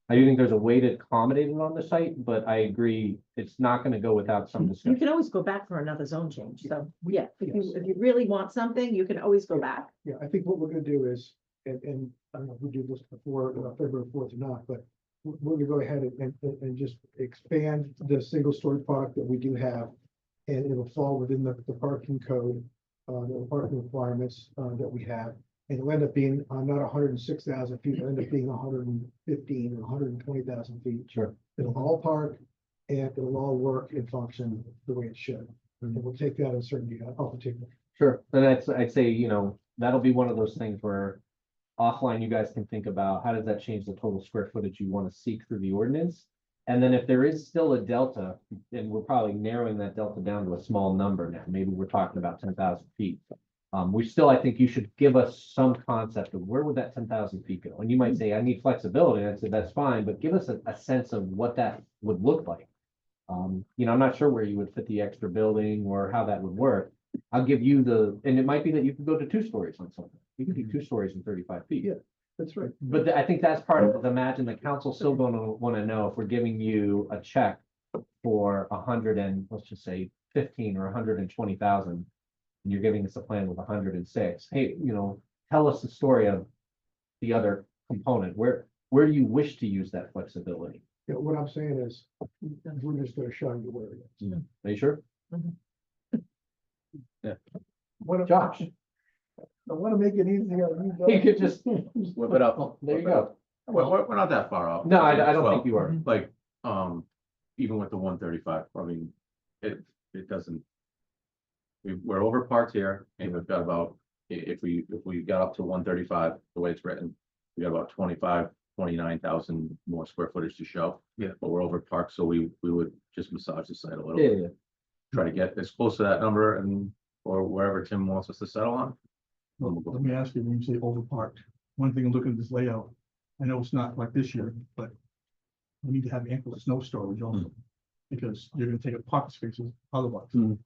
I do think there's a way to accommodate it on the site, but I agree, it's not gonna go without some You discussion. can always go back for another zone change, so, yeah, if Yes. you really want something, you can always go back. Yeah, I think what we're gonna do is, and I don't know if we do this before February 4th or not, but we're gonna go ahead and just expand the single story product that we do have. And it'll fall within the parking code, the parking requirements, that we have. And it'll end up being, not 106,000 feet, it'll end up being 115 or 120,000 feet. Sure. It'll all park and it'll all work and function the way it should. And we'll take that uncertainty off the table. Sure, then I'd say, you know, that'll be one of those things where offline you guys can think about how does that change the total square footage you want to seek through the ordinance? And then if there is still a delta, and we're probably narrowing that delta down to a small number now, maybe we're talking about 10,000 feet. We still, I think you should give us some concept of where would that 10,000 feet go? And you might say, I need flexibility, and I said, that's fine, but give us a sense of what that would look like. You know, I'm not sure where you would fit the extra building or how that would work. I'll give you and it might be that you could go to 2 stories on something. You could do 2 stories and 35 feet. Yeah. That's right. But I think that's part of the imagine the council's still gonna wanna know if we're giving you a check for 100 and let's just say 15 or 120,000. And you're giving us a plan with 106. Hey, you know, tell us the story of the other component. Where do you wish to use that flexibility? Yeah, what I'm saying is, we're just gonna show you where it is. Are you sure? Josh, I wanna make it easy on you. you could just Whip it up. there you go. We're not that far off. No, I don't Well, think you are. Like, even with the 135, I mean, it doesn't. We're over parked here, and we've got about, if we got up to 135, the way it's written, we got about 29,000 more square footage to show. Yeah. But we're over parked, so we would just massage the site a little. Yeah, Try to get as close to that number or wherever Tim wants us to settle on. Well, let me ask you, when you say overparked, one thing, looking at this layout, I know it's not like this year, but we need to have ample snow storage also, because you're gonna take up parking spaces otherwise. Mm.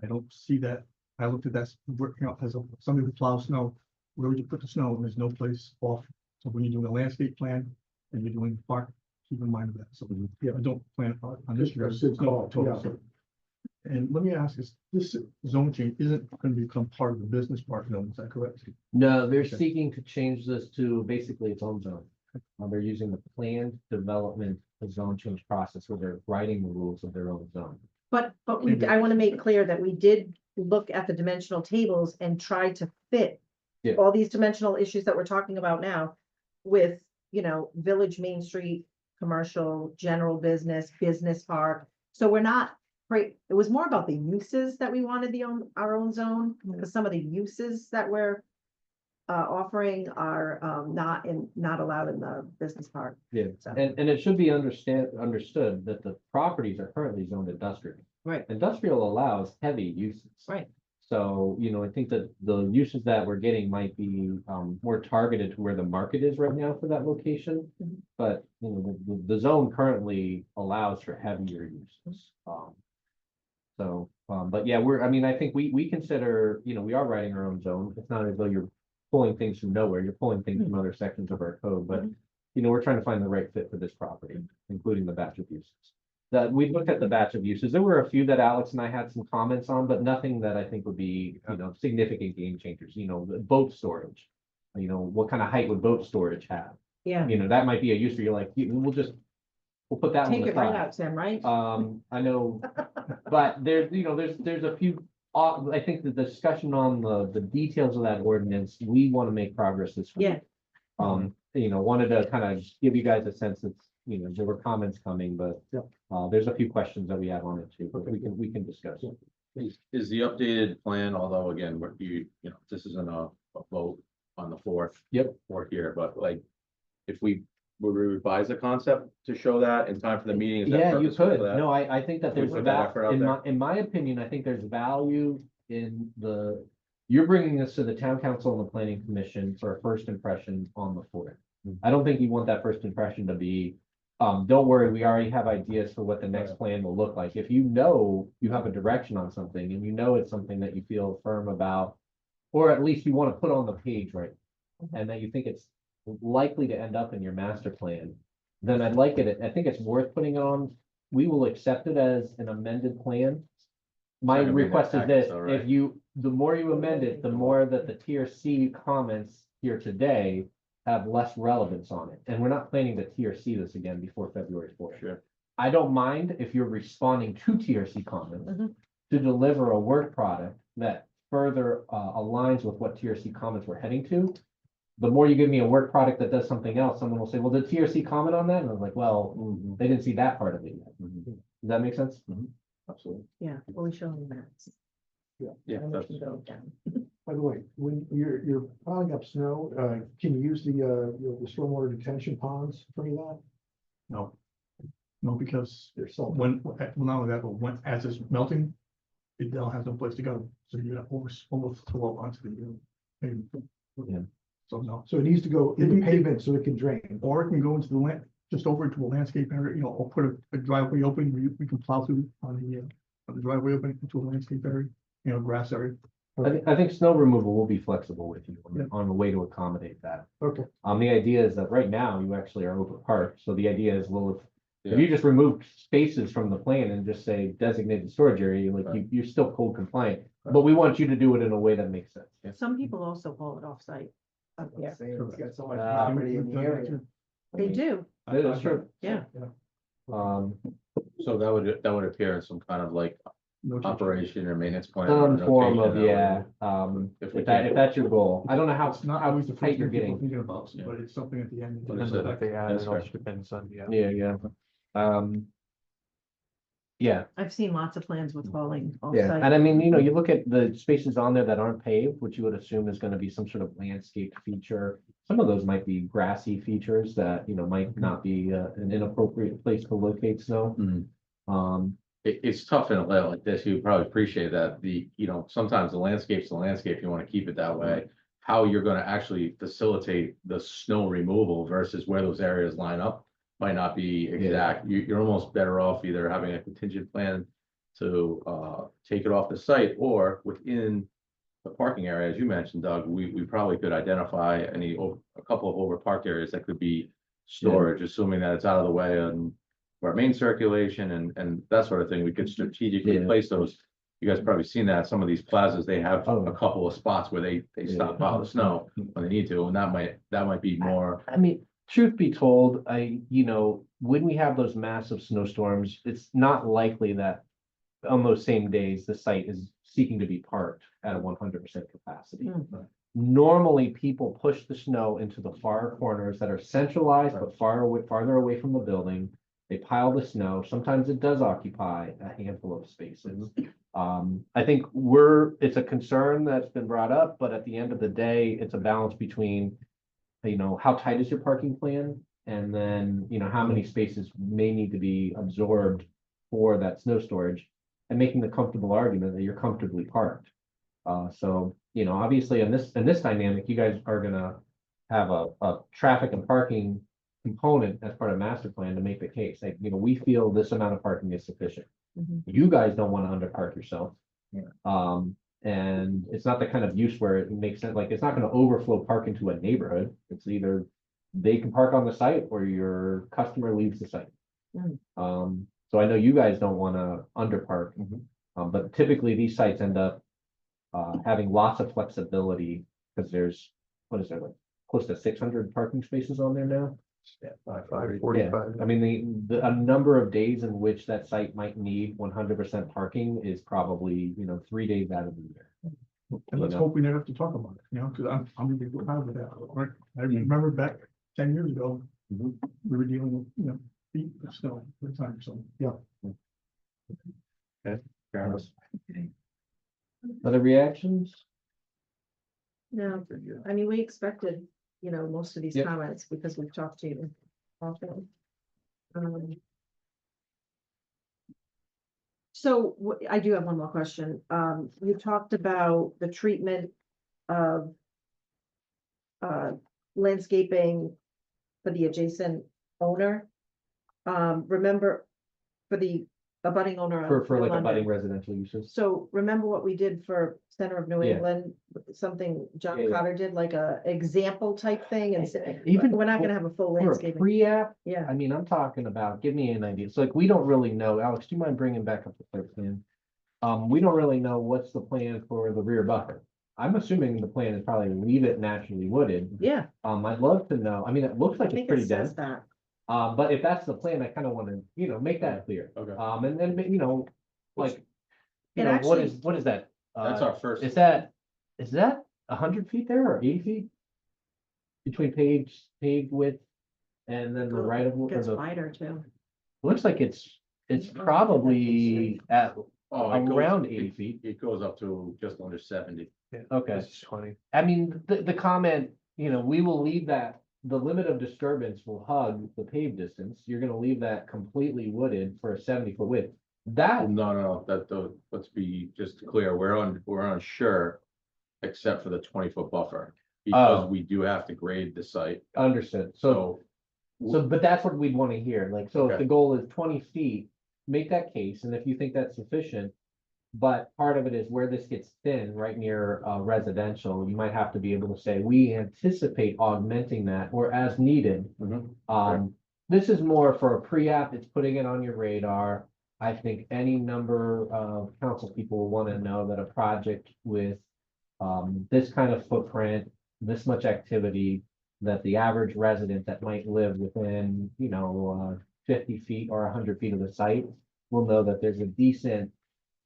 I don't see that. I looked at that, you know, as somebody who plows snow, where would you put the snow? And there's no place off. So when you're doing a landscape plan and you're doing park, keep in mind of that. So, yeah, I don't plan on this year. That's a good call, Total, yeah. so. And let me ask, is this zone change isn't gonna become part of the business park zone, is that correct? no, they're Okay. seeking to change this to basically its own zone. They're using the planned development zone change process where they're writing the rules of their own zone. But I want to make clear that we did look at the dimensional tables and try to fit Yeah. all these dimensional issues that we're talking about now with, you know, Village Main Street, commercial, general business, business park. So we're not, right, it was more about the uses that we wanted our own zone, because some of the uses that we're offering are not allowed in the business park. Yeah, So- and it should be understood that the properties are currently zoned industrial. Right. Industrial allows heavy uses. Right. So, I think that the uses that we're getting might be more targeted to where the market is right now for that location. Mhm. But, the zone currently allows for heavier uses. But yeah, I think we consider, we are writing our own zone. It's not as though you're pulling things from nowhere, you're pulling things from other sections of our code, but we're trying to find the right fit for this property, including the batch of uses. That we looked at the batch of uses. There were a few that Alex and I had some comments on, but nothing that I think would be, significant game changers, the boat storage. What kind of height would boat storage have? Yeah, That might be a use where you're like, we'll put that one take it right aside. out, Sam, right? I know, but there's a few, I think the discussion on the details of that ordinance, we want to make progress this week. Yeah. Wanted to kind of give you guys a sense that, there were comments coming, but there's a few questions that we have on it too, but we can discuss. Is the updated plan, although again, this isn't a vote on the fourth. Yep. Or here, but like, if we would we revise the concept to show that in time for the meeting? Is that Yeah, you purposeful for could. that? No, I think that We there's put that effort out in my opinion, I think there's value in you're bringing this to the town council and the planning commission for a first impression on the fourth. I don't think you want that first impression to be, don't worry, we already have ideas for what the next plan will look like. If you have a direction on something and it's something that you feel firm about, or at least you want to put on the page, right? And that you think it's likely to end up in your master plan, then I think it's worth putting it on. We will accept it as an amended plan. My It's not gonna be in request is that this, package though, right? the more you amend it, the more that the TRC comments here today have less relevance on it. And we're not planning to TRC this again before February 4th. Sure. I don't mind if you're responding to TRC comments to deliver a work product that further aligns with what TRC comments we're heading to. The more you give me a work product that does something else, someone will say, well, did TRC comment on that? And I'm like, well, they didn't see that part of it yet. Does that make sense? Absolutely. Yeah, well, we show them maps. Yeah, And we that's, can go down. By the way, when you're piling up snow, can you use the stormwater detention ponds for any of that? No. No, because They're salt. well, not only that, but as it's melting, it now has no place to go, so you have overflow onto the pavement. Yeah. So no, So it needs to go in the pavement so it can drain. or it can go into the land, just over into a landscape area, or put a driveway open, we can plow through on the driveway open into a landscape area, grass area. I think snow removal will be flexible with you Yeah. on the way to accommodate that. Okay. The idea is that right now you actually are over parked. So the idea is, well, if Yeah. you just remove spaces from the plan and just say designated storage area, you're still code compliant. But we want you to do it in a way that makes sense. Some people also haul it off-site up Yeah, here. it's got so much Uh, property in the area. They do, That is true. yeah. so that would appear in some kind of like No change. operation or maintenance plan. Some or form notation of, that way. yeah, If we if can. that's your goal. I don't know It's not how always the tight first you're thing people getting. are thinking about, but it's something at the end. Understood. Depends on what they add, That's it also fair. depends on, Yeah. Yeah, I've seen lots of plans with hauling yeah, off-site. and I mean, you look at the spaces on there that aren't paved, which you would assume is gonna be some sort of landscape feature. Some of those might be grassy features that, might not be an inappropriate place to locate snow. Mhm. It's tough in a layout like this. You probably appreciate that sometimes the landscape's the landscape, you want to keep it that way. How you're going to actually facilitate the snow removal versus where those areas line up might not be exact. You're almost better off either having a contingent plan to take it off the site, or within the parking area, as you mentioned, Doug, we probably could identify a couple of overparked areas that could be storage, assuming that it's out of the way and our main circulation and that sort of thing. We could strategically Yeah. place those. You guys probably seen that. Some of these plazas, they have Oh. a couple of spots where they stockpile the snow when they need to, and that might be more. I mean, truth be told, when we have those massive snowstorms, it's not likely that on those same days, the site is seeking to be parked at a 100% capacity. Hmm. Normally, people push the snow into the far corners that are centralized but farther away from the building. They pile the snow. Sometimes it does occupy a handful of spaces. I think it's a concern that's been brought up, but at the end of the day, it's a balance between, how tight is your parking plan? And then, how many spaces may need to be absorbed for that snow storage. and making the comfortable argument that you're comfortably parked. So, you know, obviously in this dynamic, you guys are gonna have a traffic and parking component as part of master plan to make the case, like, you know, we feel this amount of parking is sufficient. Mhm. You guys don't want to underpark yourself. Yeah. And it's not the kind of use where it makes sense, like, it's not gonna overflow park into a neighborhood. It's either they can park on the site or your customer leaves the site. So I know you guys don't wanna underpark. But typically these sites end up having lots of flexibility, because there's, what is there, like, close to 600 parking spaces on there now? Yeah, Yeah, 545. I mean, a number of days in which that site might need 100% parking is probably, you know, 3 days out of the year. And let's know. hope we never have to talk about it, you know, because I'm gonna be fine with that. Right? I remember back 10 years ago, Mhm. we were dealing with, you know, feet of snow at the time, so, yeah. Travis? Other reactions? No, I mean, we expected, you know, most of these Yep. comments because we've talked to you often. So I do have one more question. You talked about the treatment of landscaping for the adjacent owner. Remember, for the abutting owner. of For like New abutting London. residential uses? So remember what we did for Center of New Yeah. England, something John Yeah, yeah. Cotter did, like a example type thing, and said, Even we're not gonna have a full For a landscaping. pre-app, Yeah, I mean, I'm talking about, give me an idea. So like, we don't really know. Alex, do you mind bringing back up the third plan? We don't really know what's the plan for the rear buffer. I'm assuming the plan is probably leave it naturally wooded. yeah, I'd love to know. I mean, it looks I like it's think it pretty says dense. that. But if that's the plan, I kind of want to, you know, make that clear. Okay. And then, you know, like, you It know, actually- what is that? That's our first. Is that 100 feet there or 80 feet? Between paved width and then the right of, or Gets the, wider too. looks like it's probably at Oh, it goes- around it- 80 feet. It goes up to just under 70. Yeah, Okay. this is 20. I mean, the comment, you know, we will leave that, the limit of disturbance will hug the paved distance. You're gonna leave that completely wooded for a 70-foot width. That, No, let's be just clear, we're unsure, except for the 20-foot buffer. Because Oh. we do have to grade the site, understood. So, but that's what we'd wanna hear. Like, so if Okay. the goal is 20 feet, make that case, and if you think that's sufficient. But part of it is where this gets thin, right near residential, you might have to be able to say, we anticipate augmenting that or as needed. This is more for a pre-app, it's putting it on your radar. I think any number of council people will want to know that a project with this kind of footprint, this much activity, that the average resident that might live within, you know, 50 feet or 100 feet of the site will know that there's a decent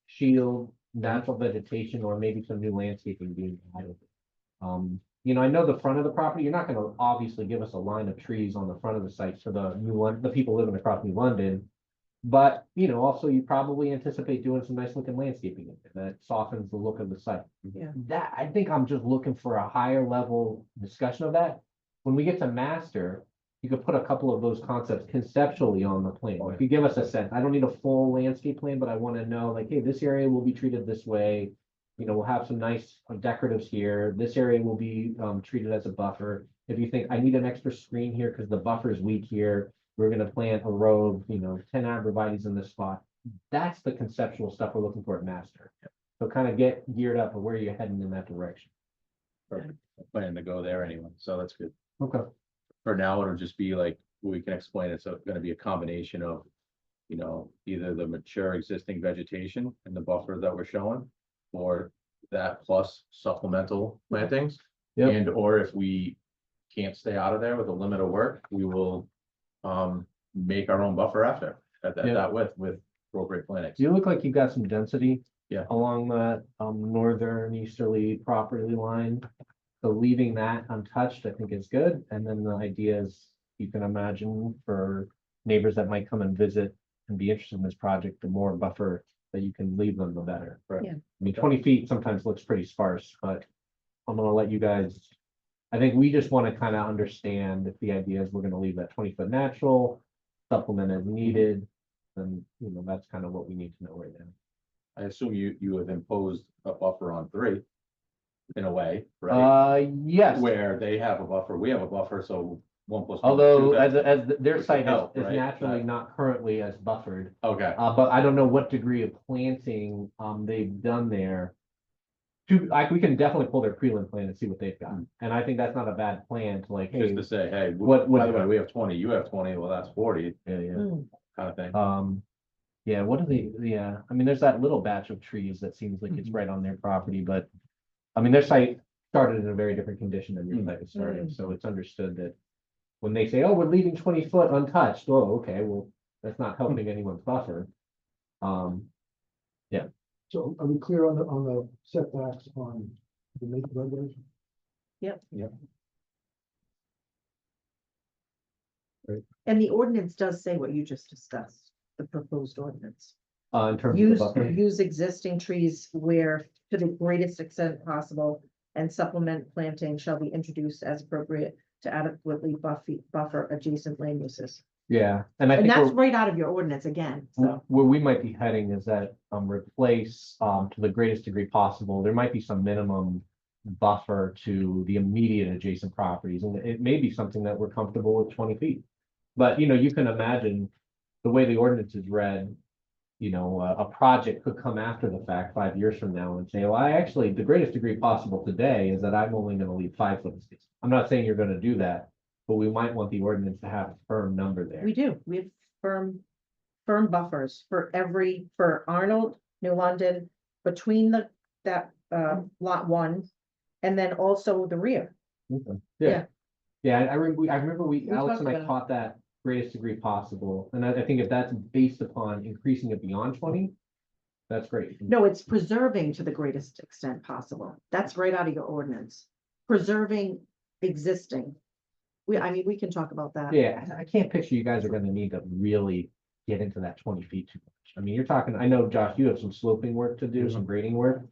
shield, natural vegetation, or maybe some new landscaping being added. You know, I know the front of the property, you're not gonna obviously give us a line of trees on the front of the site for the people living across New London. But, you know, also you probably anticipate doing some nice looking landscaping in there that softens the look of the site. Yeah. That, I think I'm just looking for a higher level discussion of that. When we get to master, you could put a couple of those concepts conceptually on the plan. Like, you give us a sense. I don't need a full landscape plan, but I want to know, like, hey, this area will be treated this way. You know, we'll have some nice decoratives here. This area will be treated as a buffer. If you think I need an extra screen here because the buffer is weak here, we're gonna plant a row of, you know, 10 arborvitaes in this spot. That's the conceptual stuff we're looking for at master. So kind of get geared up of where you're heading in that direction. Plan to go there anyway, so that's good. Okay. For now, it'll just be like, we can explain it's gonna be a combination of, you know, either the mature existing vegetation and the buffer that we're showing, or that plus supplemental plantings. Yep. And or if we can't stay out of there with a limit of work, we will make our own buffer after at Yeah. that with appropriate plantings. You look like you got some density. Yeah. Along that northern easterly property line. So leaving that untouched, I think is good. And then the ideas you can imagine for neighbors that might come and visit and be interested in this project, the more buffer that you can leave them, the better. Right. Yeah. I mean, 20 feet sometimes looks pretty sparse, but I'm gonna let you guys. I think we just want to kind of understand if the idea is we're gonna leave that 20-foot natural, supplement as needed. Then, you know, that's kind of what we need to know right now. I assume you have imposed a buffer on 3. In a way, right? Yes, Where they have a buffer, we have a buffer, so 1 + 1 is although 2, their which site would help, is right? naturally not currently as buffered. Okay, But I don't know what degree of planting, they've done there. We can definitely pull their prelim plan and see what they've got, and I think that's not a bad plan to like, just hey, to say, hey, what- by the way, we have 20, you have 20, well, that's 40, yeah, Mm. kind of thing. yeah, what are they, yeah, I mean, there's that little batch of trees that seems like it's right on their property, but. I mean, their site started in a very different condition than your site is starting, so it's understood that. When they say, oh, we're leaving 20 foot untouched, oh, okay, well, that's not helping anyone's buffer. So are we clear on the setbacks on the make regulation? And the ordinance does say what you just discussed, the proposed ordinance. In terms of the Use, buffer. use existing trees where to the greatest extent possible, and supplement planting shall be introduced as appropriate to adequately buffer adjacent land uses. Yeah, and I And think that's where, right out of your ordinance again, so. where we might be heading is that, replace, to the greatest degree possible, there might be some minimum. Buffer to the immediate adjacent properties, and it may be something that we're comfortable with 20 feet. But, you can imagine the way the ordinance is read. A project could come after the fact 5 years from now and say, well, I actually, the greatest degree possible today is that I'm only gonna leave 5 foot space. I'm not saying you're gonna do that, but we might want the ordinance to have a firm number there. We do, we have firm buffers for Arnold, New London, between that lot 1. And then also the rear. Okay. Yeah. Yeah, I remember We Alex talked and I about it. caught that greatest degree possible, and I think if that's based upon increasing it beyond 20. That's great. No, it's preserving to the greatest extent possible. That's right out of your ordinance. Preserving existing. We can talk about that. Yeah, I can't picture you guys are gonna need to really get into that 20 feet too much. I mean, you're talking, I know, Josh, you have some sloping work to do, some grading work.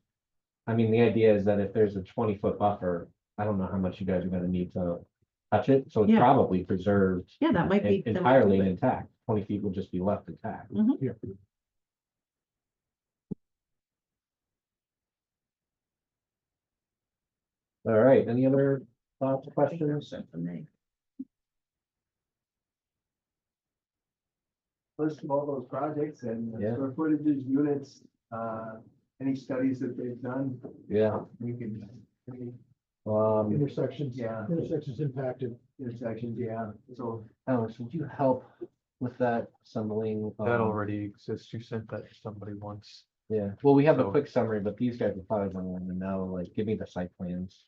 I mean, the idea is that if there's a 20-foot buffer, I don't know how much you guys are gonna need to touch it, so it's Yeah. probably preserved Yeah, that might be. that might be entirely good. intact. 20 feet will just be left intact. Mhm. Yeah. All right, any other thoughts, questions? List of all those projects and Yeah. square footages, units, any studies that they've done, Yeah, we can. Intersections. Yeah. Intersections impacted. Intersections, yeah, so. Alex, would you help with that assembling? That already exists. You sent that to somebody once. Yeah, well, we have a So- quick summary, but these guys are probably gonna want to know, like, give me the site plans.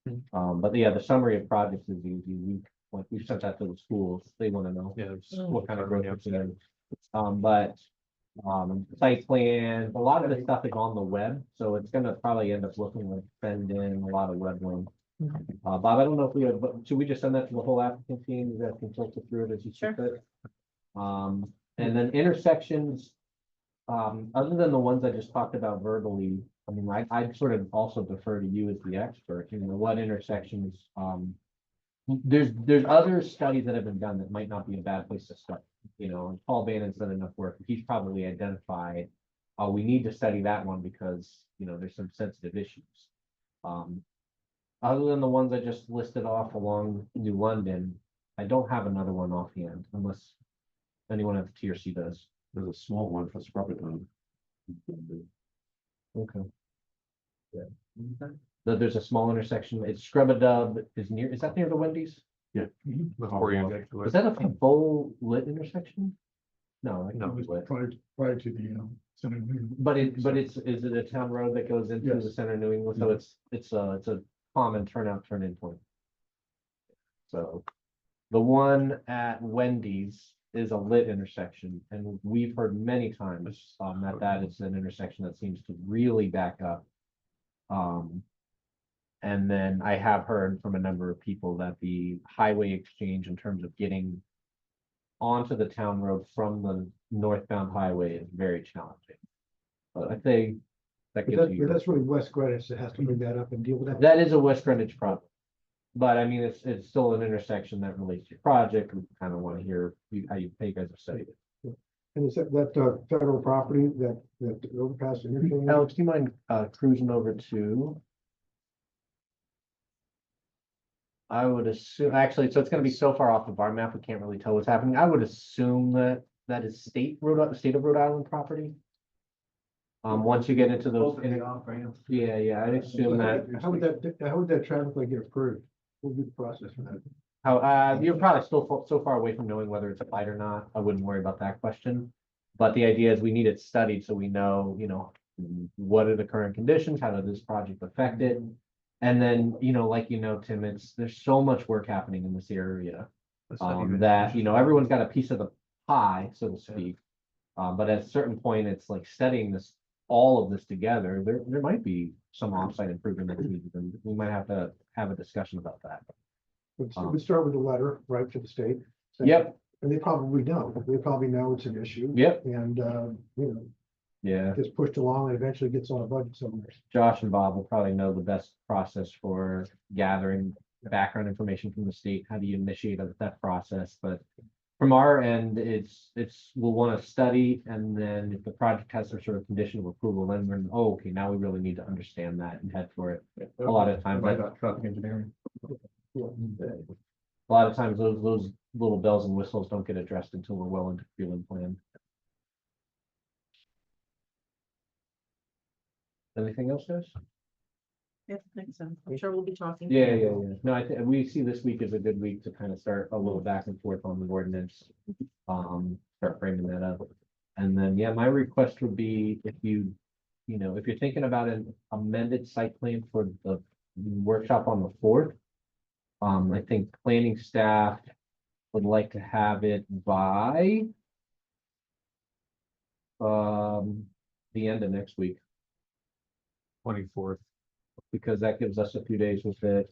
Hmm. But yeah, the summary of projects is easy. We've sent that to the schools. They want to know Yeah, there's. what kind of growth it's in. Site plans, a lot of the stuff is on the web, so it's gonna probably end up looking like send in a lot of web links. Bob, I don't know if we have, but should we just send that to the whole applicant team? You guys can filter through it as you see Sure. fit. And then intersections, other than the ones I just talked about verbally, I mean, I'd sort of also defer to you as the expert, what intersections, there's other studies that have been done that might not be a bad place to start. And Paul Bannon's done enough work. He's probably identified, we need to study that one because, there's some sensitive issues. Other than the ones I just listed off along New London, I don't have another one offhand unless anyone at the TRC does. There's a small one for Scrubberton. Okay. Yeah. There's a small intersection. It's Scrub-a-Dub is that near the Wendy's? Yeah. Before you get to Is it. that a full lit intersection? No, that No. can't be lit. Prior to the, center. But is it a town road that goes into the Yes. center of New England? So it's a common turn-in point. So the one at Wendy's is a lit intersection, and we've heard many times that is an intersection that seems to really back up. And then I have heard from a number of people that the highway exchange in terms of getting onto the town road from the northbound highway is very challenging. But I think that But gives you. that's really West Greenwich that has to bring that up and deal with that. That is a West Greenwich problem. But I mean, it's still an intersection that relates to your project. We kind of want to hear how you guys have studied it. And is that federal property that overpass interchange? Alex, do you mind cruising over to? I would assume, actually, so it's gonna be so far off of our map, we can't really tell what's happening. I would assume that that is state of Rhode Island property. Once you get into those, Both of the off-ramps. yeah, I'd assume that, How would that traffic light get approved? What would be the process for that? how, you're probably still so far away from knowing whether it's applied or not. I wouldn't worry about that question. But the idea is we need it studied so we know, what are the current conditions? How does this project affect it? And then, like, Tim, there's so much work happening in this area. That's not even- That, everyone's got a piece of the pie, so to speak. But at a certain point, it's like studying all of this together, there might be some offsite improvement that's needed, and we might have to have a discussion about that. We start with a letter, right, to the state. saying- Yep, And they probably know, it's an issue. Yep. And, yeah, gets pushed along and eventually gets on a budget somewhere. Josh and Bob will probably know the best process for gathering background information from the state. How do you initiate that process? But from our end, we'll want to study, and then if the project has some sort of condition of approval, then okay, now we really need to understand that and head for it. A lot of times, Traffic engineering. a lot of times those little bells and whistles don't get addressed until we're well into field plan. Anything else, guys? Yeah, I think so. I'm sure we'll be talking. Yeah. No, I think we see this week as a good week to kind of start a little back and forth on the ordinance. Start framing that up. And then, my request would be if you're thinking about an amended site plan for the workshop on the 4th. I think planning staff would like to have it by the end of next week, 24th. because that gives us a few days with it.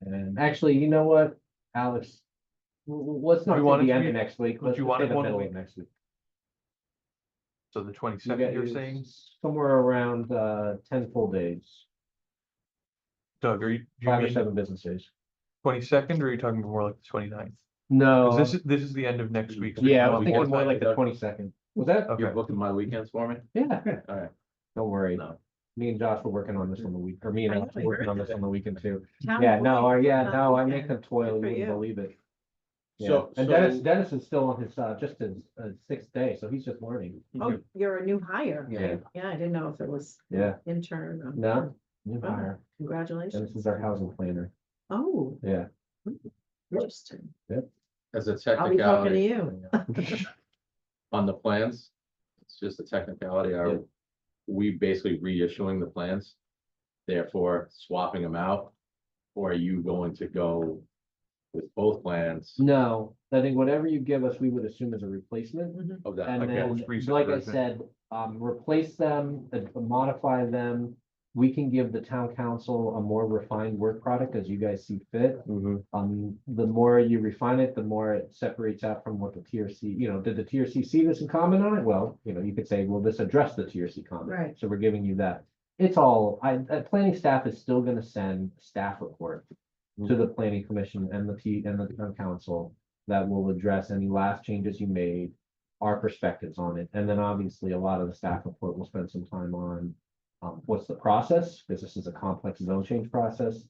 And actually, you know what, Alex? Let's not You do want it the to end be- of next week. would Let's you just want say it the one middle week? of next week. So the You 22nd, got you're saying? somewhere around 10 full days, Doug, do you 5 or mean 7 business days. 22nd, or are you talking more like the 29th? No, Because this is the end of next week. so yeah, I you was want thinking more time like to- the 22nd. Was that? Okay. You're booking my weekends for me? Yeah, All right. don't worry. No. Me and Josh were working on this on the week, or me and I Alex know, were I working heard on this that. on the weekend too. Town Yeah, no, employees I on the make them weekend. toil, you Good for wouldn't you. believe it. Yeah, So- and so- Dennis is still on his, just his 6th day, so he's just learning. Oh, you're a new hire. Yeah. Yeah, I didn't know if it was Yeah, intern. or- no, new Oh, hire. Congratulations. Dennis is our housing planner. Oh, Yeah. interesting. As a I'll be talking to technicality you. on the plans, it's just a technicality. Yeah. Are we basically reissuing the plans? Therefore swapping them out? Or are you going to go with both plans No, I think whatever you give us, we would assume as a replacement. Mhm. of that? And Okay. then, Most recent like I version. said, replace them, modify them. We can give the town council a more refined work product as you guys see fit. The more you refine it, the more it separates out from what the TRC, did the TRC see this and comment on it? Well, you could say, well, this addressed the TRC comment. Right. So we're giving you that. It's all, planning staff is still gonna send staff report to the planning commission and the town council that will address any last changes you made, our perspectives on it. And then obviously a lot of the staff report will spend some time on what's the process, because this is a complex zone change process.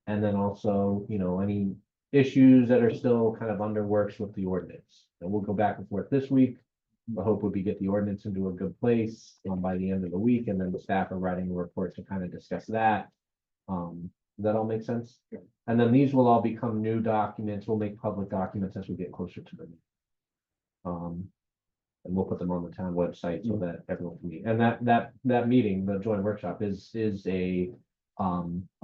And then also, any issues that are still kind of under works with the ordinance. And we'll go back and forth this week. The hope would be get the ordinance into a good place by the end of the week, and then the staff are writing a report to kind of discuss that. Does that all make sense? And then these will all become new documents. We'll make public documents as we get closer to them. And we'll put them on the town website so that everyone can meet. And that meeting, the joint workshop is a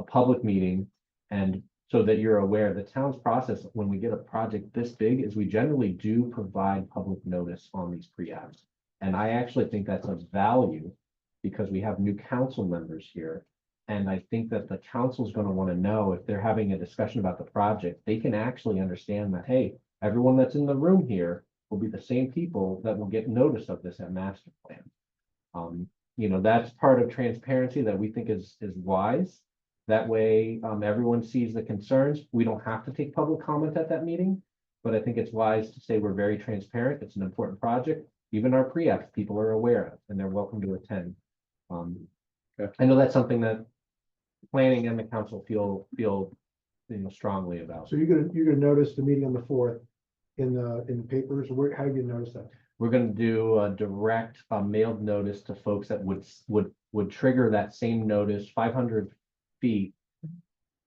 public meeting. And so that you're aware, the town's process, when we get a project this big, is we generally do provide public notice on these pre-apps. And I actually think that's of value because we have new council members here. And I think that the council is going to want to know if they're having a discussion about the project, they can actually understand that, hey, everyone that's in the room here will be the same people that will get notice of this at master plan. That's part of transparency that we think is wise. That way, everyone sees the concerns. We don't have to take public comment at that meeting, but I think it's wise to say we're very transparent. It's an important project. even our pre-apps, people are aware of, and they're welcome to attend. Okay. I know that's something that planning and the council feel, strongly about. So you're gonna notice the meeting on the fourth in the papers, where, how do you notice that? We're gonna do a direct, mailed notice to folks that would trigger that same notice, 500 feet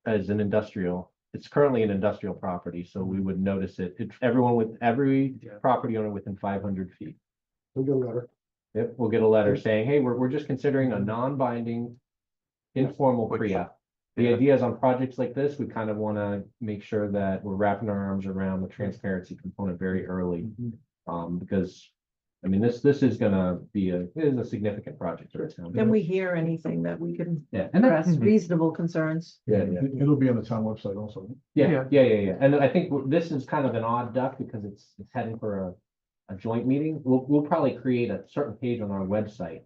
as an industrial. It's currently an industrial property, so we would notice it. It's every property owner within 500 feet. We'll get a letter. Yep, we'll get a letter saying, hey, we're just considering a non-binding informal Which- pre-app. The idea is on projects like this, we kind of want to make sure that we're wrapping our arms around the transparency component very early. Because, I mean, this is gonna be it is a significant project for the town. Then we hear anything that we can Yeah, and that's, express reasonable concerns. yeah, It'll be on the town website also. yeah. And I think this is kind of an odd duck because it's heading for a joint meeting. We'll probably create a certain page on our website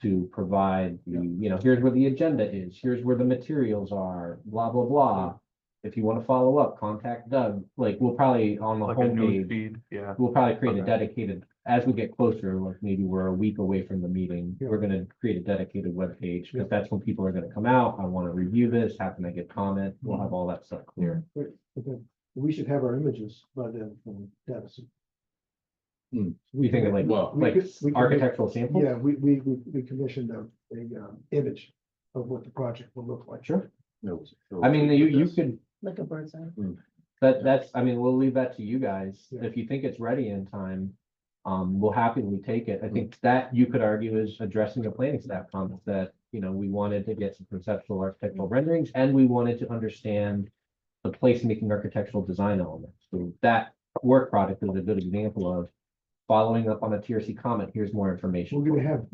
to provide here's where the agenda is, here's where the materials are, blah, blah, blah. If you want to follow up, contact Doug. Like, we'll probably on the Like a news homepage, feed, yeah. we'll probably create a Okay. dedicated, as we get closer, like maybe we're a week away from the meeting, Yeah. we're gonna create a dedicated webpage, Yeah. because that's when people are gonna come out. I want to review this. How can I get comment? We'll have all that stuff clear. Great, okay. We should have our images by then from Dennis. We think of like, Well, we could make- architectural samples? Yeah, we commissioned a image of what the project will look like. Sure. No, I mean, you could, Like a bird's eye. that's, I mean, we'll leave that to you guys. Yeah. If you think it's ready in time, we'll happily take it. I think that you could argue is addressing the planning staff comments that, we wanted to get some conceptual architectural renderings and we wanted to understand the placemaking architectural design elements. So that work product is a good example of following up on a TRC comment. Here's more information. We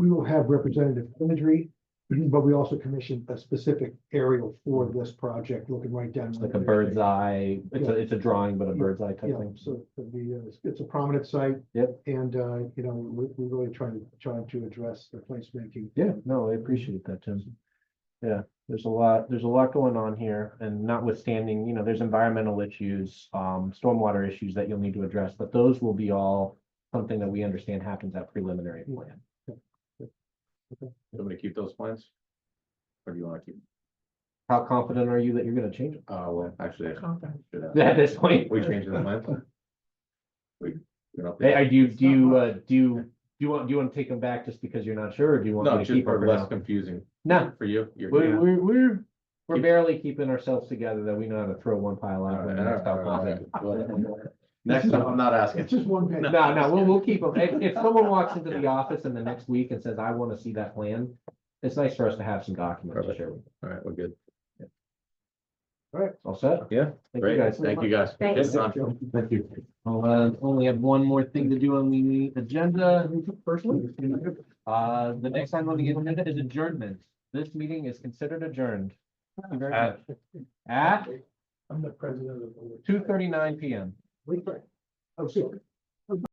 will have representative imagery, but we also commissioned a specific aerial for this project, looking right down. Like a bird's eye, it's a drawing, but a bird's eye type Yeah, thing. so it's a prominent site. Yep. And, we're really trying to address the placemaking. Yeah, no, I appreciate that, Tim. Yeah, there's a lot going on here, and notwithstanding, there's environmental issues, stormwater issues that you'll need to address, but those will be all something that we understand happens at preliminary plan. You want me to keep those plans? Or do you want to keep? How confident are you that you're gonna change it? Well, actually, Confident. At this point? we changing the plans? We. Hey, do you want to take them back just because you're not sure, or do you want No, me to just keep them for for less now? confusing No, for you. You're. we're Keep- barely keeping ourselves together that we know how to throw one pile out. when the next pile comes in. Next time, I'm not asking. It's just one page. No, we'll keep them. If someone walks into the office in the next week and says, I want to see that plan, it's nice for us to have some documents to Perfect. share with. All right, we're good. All set? Yeah, Thank you great. guys. Thank you, guys. Thanks. Good time. Thank you. I'll, only have one more thing to do on the agenda. Personally, the next time on the agenda is adjournment. This meeting is considered adjourned. Thank you very much. At I'm the president of the board. 2:39 PM. Wait, oh, super.